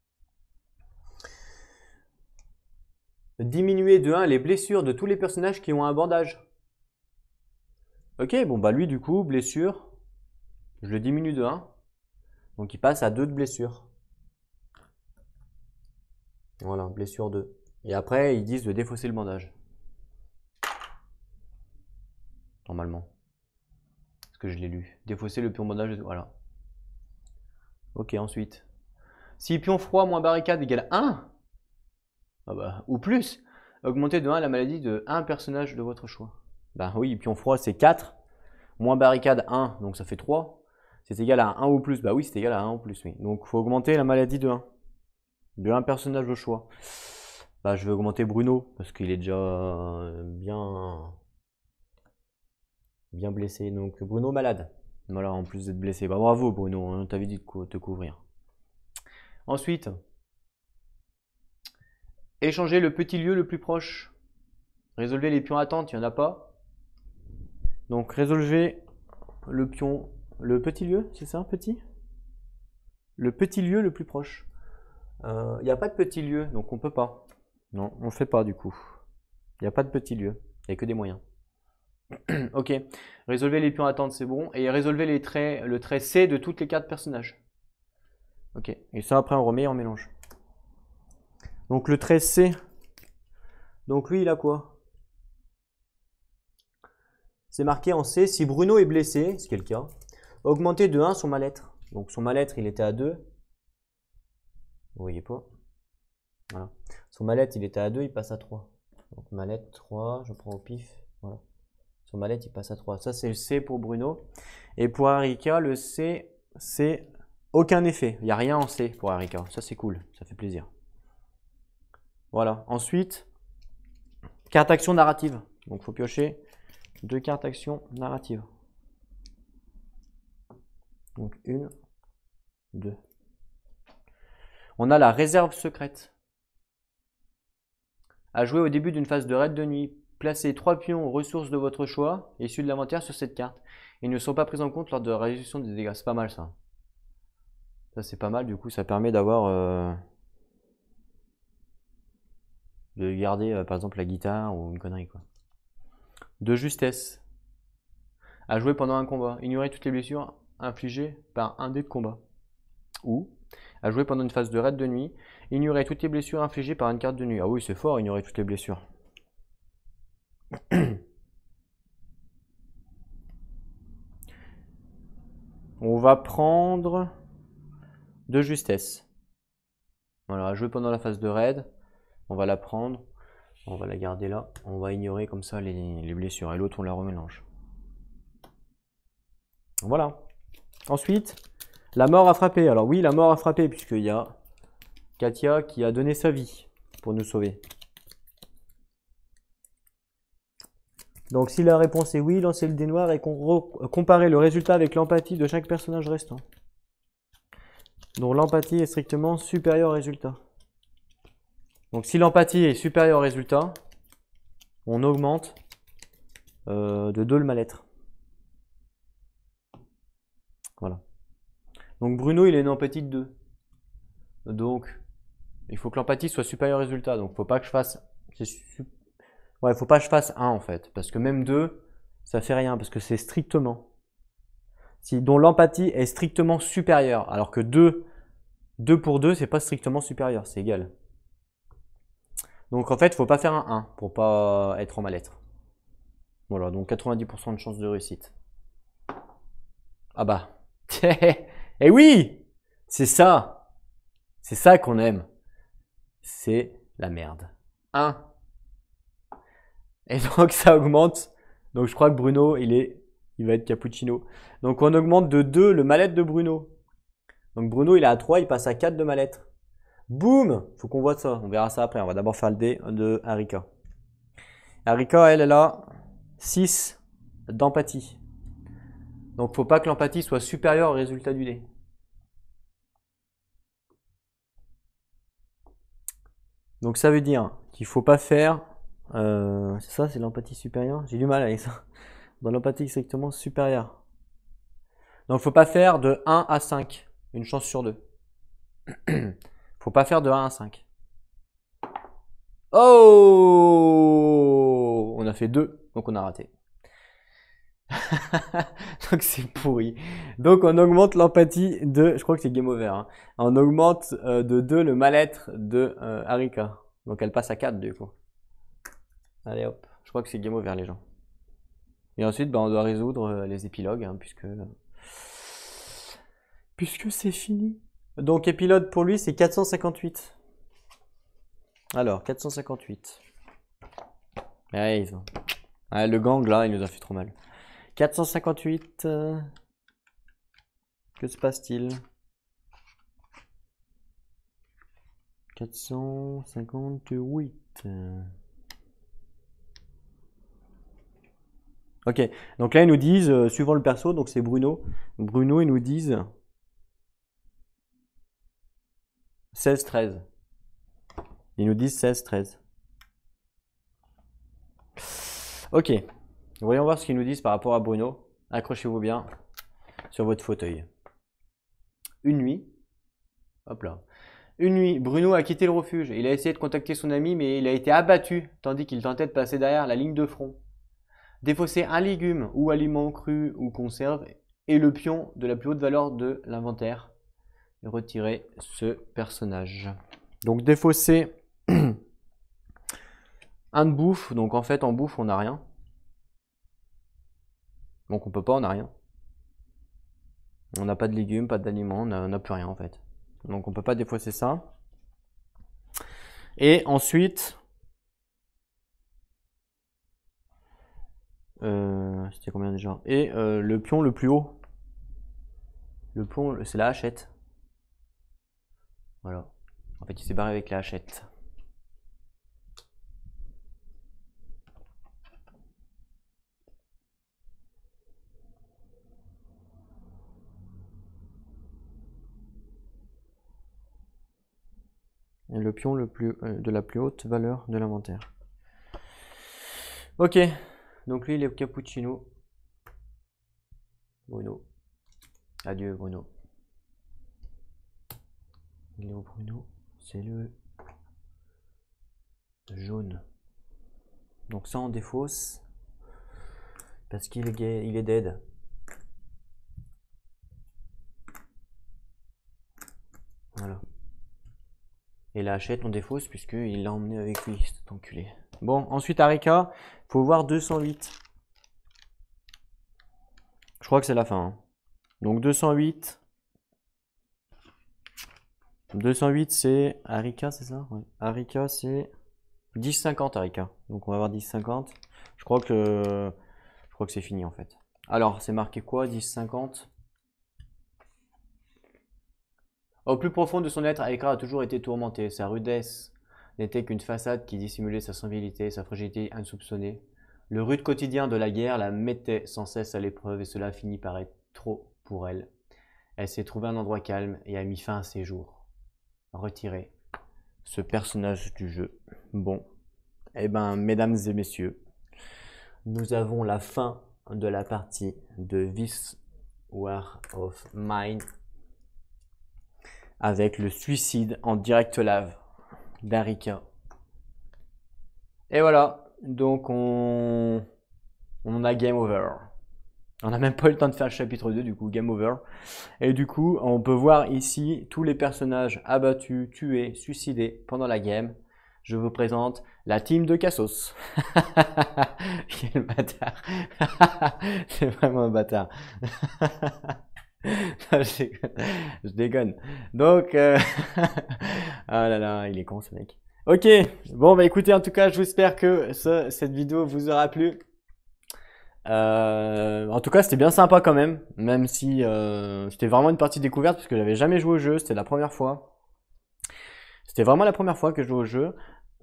Diminuer de 1 les blessures de tous les personnages qui ont un bandage. Ok, bon bah lui du coup, blessure, je le diminue de 1. Donc il passe à 2 de blessure. Voilà, blessure 2. Et après ils disent de défausser le bandage. Normalement. Parce que je l'ai lu. Défausser le pion bandage, voilà. Ok, ensuite. Si pion froid moins barricade égale 1, ah bah, ou plus, augmentez de 1 la maladie de 1 personnage de votre choix. Bah oui, pion froid c'est 4, moins barricade 1, donc ça fait 3. C'est égal à 1 ou plus, bah oui c'est égal à 1 ou plus, oui. Donc il faut augmenter la maladie de 1. De 1 personnage au choix. Bah je vais augmenter Bruno, parce qu'il est déjà bien blessé. Donc Bruno malade. Voilà, en plus d'être blessé. Bah bravo Bruno, on t'avait dit de te couvrir. Ensuite, échanger le petit lieu le plus proche. Résolvez les pions attentes, il n'y en a pas. Donc résolvez le pion, le petit lieu, c'est ça, petit? Le petit lieu le plus proche. Il n'y a pas de petit lieu, donc on peut pas. Non, on ne fait pas du coup. Il n'y a pas de petit lieu, il n'y a que des moyens. Ok, résolvez les pions attentes, c'est bon. Et résolvez le trait C de toutes les 4 personnages. Ok, et ça après on remet et on mélange. Donc le trait C, donc lui il a quoi? C'est marqué en C, si Bruno est blessé, ce qui est le cas, augmenter de 1 son mal-être. Donc son mal-être il était à 2. Vous voyez pas? Voilà. Son mal-être il était à 2, il passe à 3. Donc mal-être 3, je prends au pif. Voilà. Son mal-être il passe à 3. Ça c'est le C pour Bruno. Et pour Harika, le C, c'est aucun effet. Il n'y a rien en C pour Harika. Ça c'est cool, ça fait plaisir. Voilà. Ensuite, carte action narrative. Donc il faut piocher 2 cartes action narrative. Donc 1, 2. On a la réserve secrète. À jouer au début d'une phase de raid de nuit, placez 3 pions aux ressources de votre choix, issus de l'inventaire sur cette carte. Ils ne sont pas pris en compte lors de la résolution des dégâts. C'est pas mal ça. Ça c'est pas mal, du coup ça permet d'avoir... de garder par exemple la guitare ou une connerie quoi. De justesse. À jouer pendant un combat. Ignorez toutes les blessures infligées par un dé de combat. Ou à jouer pendant une phase de raid de nuit. Ignorez toutes les blessures infligées par une carte de nuit. Ah oui c'est fort, ignorer toutes les blessures. On va prendre de justesse. Voilà, à jouer pendant la phase de raid. On va la prendre. On va la garder là. On va ignorer comme ça les blessures. Et l'autre on la remélange. Voilà. Ensuite, la mort a frappé. Alors oui, la mort a frappé, puisqu'il y a Katia qui a donné sa vie pour nous sauver. Donc si la réponse est oui, lancez le dé noir et comparez le résultat avec l'empathie de chaque personnage restant. Donc l'empathie est strictement supérieure au résultat. Donc si l'empathie est supérieure au résultat, on augmente de 2 le mal-être. Voilà. Donc Bruno, il a une empathie de 2. Donc il faut que l'empathie soit supérieure au résultat. Donc faut pas que je fasse... Ouais, faut pas que je fasse 1 en fait. Parce que même 2, ça fait rien. Parce que c'est strictement. Dont l'empathie est strictement supérieure. Alors que 2 pour 2, c'est pas strictement supérieur. C'est égal. Donc en fait, il faut pas faire un 1 pour pas être en mal-être. Voilà, donc 90% de chance de réussite. Ah bah. Eh oui! C'est ça! C'est ça qu'on aime. C'est la merde. 1. Et donc ça augmente. Donc je crois que Bruno, il va être cappuccino. Donc on augmente de 2 le mal-être de Bruno. Donc Bruno, il est à 3, il passe à 4 de mal-être. Boum! Faut qu'on voit ça. On verra ça après. On va d'abord faire le dé de Harika. Harika, elle a 6 d'empathie. Donc faut pas que l'empathie soit supérieure au résultat du dé. Donc ça veut dire qu'il faut pas faire... c'est ça, c'est l'empathie supérieure? J'ai du mal avec ça. Dans l'empathie strictement supérieure. Donc faut pas faire de 1 à 5. Une chance sur 2. Faut pas faire de 1 à 5. Oh! On a fait 2, donc on a raté. Donc c'est pourri. Donc on augmente l'empathie de... Je crois que c'est game over. Hein. On augmente de 2 le mal-être de Harika. Donc elle passe à 4 du coup. Allez hop. Je crois que c'est game over les gens. Et ensuite on doit résoudre les épilogues hein, puisque c'est fini. Donc épilogue pour lui c'est 458. Alors 458. Ouais, le gang là il nous a fait trop mal. 458, que se passe-t-il? 458. Ok, donc là ils nous disent, suivant le perso, donc c'est Bruno. Bruno, ils nous disent 16-13. Ils nous disent 16-13. Ok, voyons voir ce qu'ils nous disent par rapport à Bruno. Accrochez-vous bien sur votre fauteuil. Une nuit, hop là. Une nuit, Bruno a quitté le refuge. Il a essayé de contacter son ami, mais il a été abattu tandis qu'il tentait de passer derrière la ligne de front. Défausser un légume ou aliment cru ou conserve est le pion de la plus haute valeur de l'inventaire. Et retirer ce personnage. Donc défausser un de bouffe. Donc en fait en bouffe on n'a rien. Donc on peut pas, on n'a rien. On n'a pas de légumes, pas d'aliments, on n'a plus rien en fait. Donc on peut pas défausser ça. Et ensuite, c'était combien déjà? Et le pion le plus haut. Le pion, c'est la hachette. Voilà. En fait, il s'est barré avec la hachette. Et le pion de la plus haute valeur de l'inventaire. Ok, donc lui il est cappuccino. Bruno. Adieu Bruno. Il est où Bruno? C'est le jaune. Donc ça on défausse. Parce qu'il est dead. Voilà. Et la hachette on défausse puisqu'il l'a emmené avec lui, cet enculé. Bon, ensuite Harika, faut voir 208. Je crois que c'est la fin. Hein. Donc 208. 208 c'est Harika, c'est ça? Ouais. Harika c'est 10,50 Harika. Donc on va avoir 10,50. Je crois que c'est fini en fait. Alors, c'est marqué quoi? 10,50. Au plus profond de son être, Aekra a toujours été tourmenté. Sa rudesse n'était qu'une façade qui dissimulait sa sensibilité, sa fragilité insoupçonnée. Le rude quotidien de la guerre la mettait sans cesse à l'épreuve et cela finit par être trop pour elle. Elle s'est trouvée un endroit calme et a mis fin à ses jours. Retiré ce personnage du jeu. Bon, eh ben, mesdames et messieurs, nous avons la fin de la partie de This War of Mine avec le suicide en direct live d'Arika. Et voilà, donc on a game over. On n'a même pas eu le temps de faire le chapitre 2, du coup, game over. Et du coup, on peut voir ici tous les personnages abattus, tués, suicidés pendant la game. Je vous présente la team de Cassos. Quel bâtard. C'est vraiment un bâtard. Non, je déconne. Donc, ah là là, il est con ce mec. Ok, bon bah écoutez, en tout cas, je vous espère que cette vidéo vous aura plu. En tout cas, c'était bien sympa quand même si c'était vraiment une partie découverte parce que j'avais jamais joué au jeu, c'était la première fois. C'était vraiment la première fois que je jouais au jeu.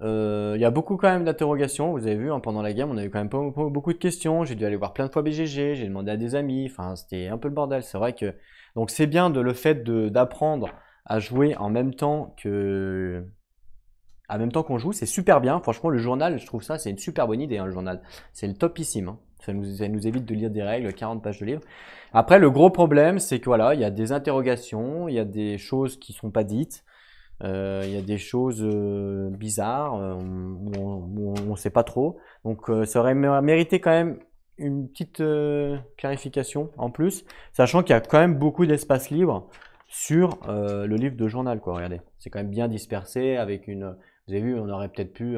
Il y a beaucoup quand même d'interrogations, vous avez vu, hein, pendant la game, on avait quand même pas beaucoup de questions. J'ai dû aller voir plein de fois BGG, j'ai demandé à des amis, enfin c'était un peu le bordel. C'est vrai que donc c'est bien le fait d'apprendre à jouer en même temps qu'on joue, c'est super bien. Franchement, le journal, je trouve ça, c'est une super bonne idée, hein, le journal. C'est le topissime, hein. Ça nous évite de lire des règles, 40 pages de livre. Après, le gros problème, c'est que voilà, il y a des interrogations, il y a des choses qui sont pas dites, il y a des choses bizarres où on sait pas trop. Donc, ça aurait mérité quand même une petite clarification en plus, sachant qu'il y a quand même beaucoup d'espace libre sur le livre de journal, quoi. Regardez, c'est quand même bien dispersé avec une. Vous avez vu, on aurait peut-être pu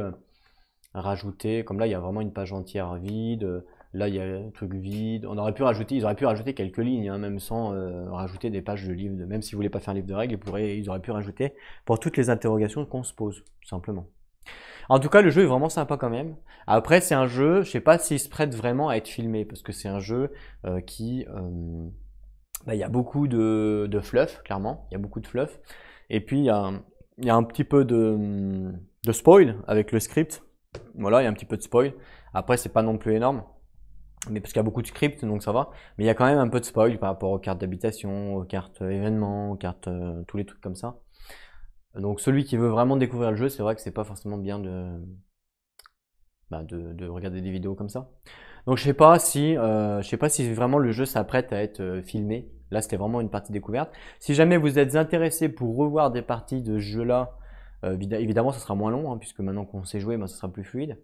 rajouter, comme là, il y a vraiment une page entière vide. Là, il y a un truc vide. Ils auraient pu rajouter quelques lignes, hein, même sans rajouter des pages de livres. Même si vous voulez pas faire un livre de règles, ils auraient pu rajouter pour toutes les interrogations qu'on se pose, tout simplement. En tout cas, le jeu est vraiment sympa quand même. Après, c'est un jeu, je sais pas s'il se prête vraiment à être filmé, parce que c'est un jeu qui, il y a beaucoup de fluff, clairement. Il y a beaucoup de fluff. Et puis, il y a un petit peu de spoil avec le script. Voilà, il y a un petit peu de spoil. Après, c'est pas non plus énorme. Mais parce qu'il y a beaucoup de script, donc ça va. Mais il y a quand même un peu de spoil par rapport aux cartes d'habitation, aux cartes événements, aux cartes, tous les trucs comme ça. Donc celui qui veut vraiment découvrir le jeu, c'est vrai que c'est pas forcément bien de regarder des vidéos comme ça. Donc je sais pas si vraiment le jeu s'apprête à être filmé. Là, c'était vraiment une partie découverte. Si jamais vous êtes intéressé pour revoir des parties de ce jeu-là, évidemment, ça sera moins long, hein, puisque maintenant qu'on sait jouer, ça sera plus fluide.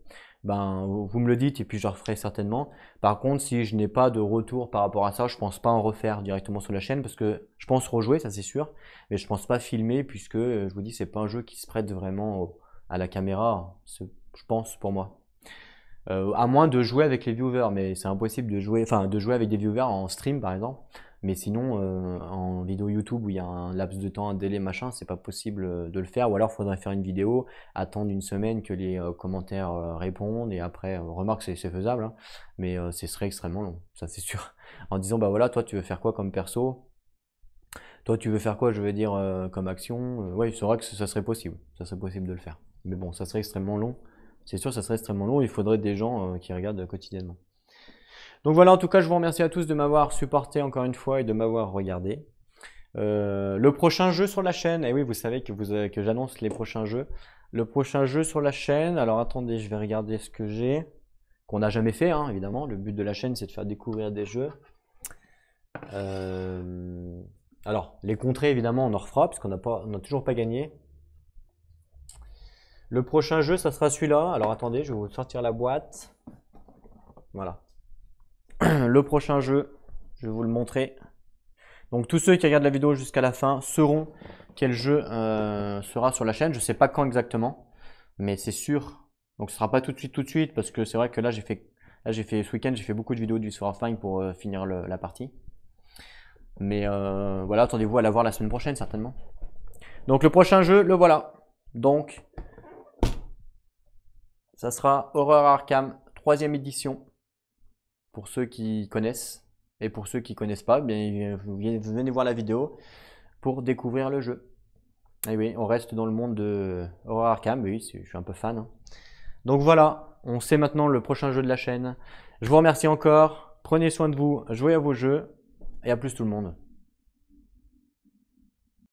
Vous me le dites et puis je referai certainement. Par contre, si je n'ai pas de retour par rapport à ça, je pense pas en refaire directement sur la chaîne parce que je pense rejouer, ça c'est sûr, mais je pense pas filmer puisque je vous dis, c'est pas un jeu qui se prête vraiment à la caméra, je pense pour moi. À moins de jouer avec les viewers, mais c'est impossible de jouer avec des viewers en stream par exemple. Mais sinon, en vidéo YouTube où il y a un laps de temps, un délai, machin, c'est pas possible de le faire. Ou alors, il faudrait faire une vidéo, attendre une semaine que les commentaires répondent et après, remarque, c'est faisable, hein, mais ce serait extrêmement long, ça c'est sûr. En disant, bah voilà, toi tu veux faire quoi comme perso? Toi tu veux faire quoi, je veux dire, comme action? Ouais, c'est vrai que ça serait possible. Ça serait possible de le faire. Mais bon, ça serait extrêmement long. C'est sûr, ça serait extrêmement long. Il faudrait des gens qui regardent quotidiennement. Donc voilà, en tout cas, je vous remercie à tous de m'avoir supporté encore une fois et de m'avoir regardé. Le prochain jeu sur la chaîne, et oui, vous savez que j'annonce les prochains jeux. Le prochain jeu sur la chaîne, alors attendez, je vais regarder ce que j'ai, qu'on n'a jamais fait, hein, évidemment. Le but de la chaîne, c'est de faire découvrir des jeux. Alors, les contrées, évidemment, on en refera, puisqu'on n'a toujours pas gagné. Le prochain jeu, ça sera celui-là. Alors attendez, je vais vous sortir la boîte. Voilà. Le prochain jeu, je vais vous le montrer. Donc tous ceux qui regardent la vidéo jusqu'à la fin sauront quel jeu sera sur la chaîne. Je ne sais pas quand exactement, mais c'est sûr. Donc ce ne sera pas tout de suite, parce que c'est vrai que là j'ai fait ce week-end, j'ai fait beaucoup de vidéos du Sword of Mine pour finir la partie. Mais voilà, attendez-vous à la voir la semaine prochaine certainement. Donc le prochain jeu, le voilà. Donc ça sera Horror Arkham 3e édition. Pour ceux qui connaissent, Et pour ceux qui connaissent pas, bien, vous venez voir la vidéo pour découvrir le jeu. Et oui, on reste dans le monde de Horror Arkham, oui, je suis un peu fan, hein. Donc voilà, on sait maintenant le prochain jeu de la chaîne. Je vous remercie encore, prenez soin de vous, jouez à vos jeux, et à plus tout le monde.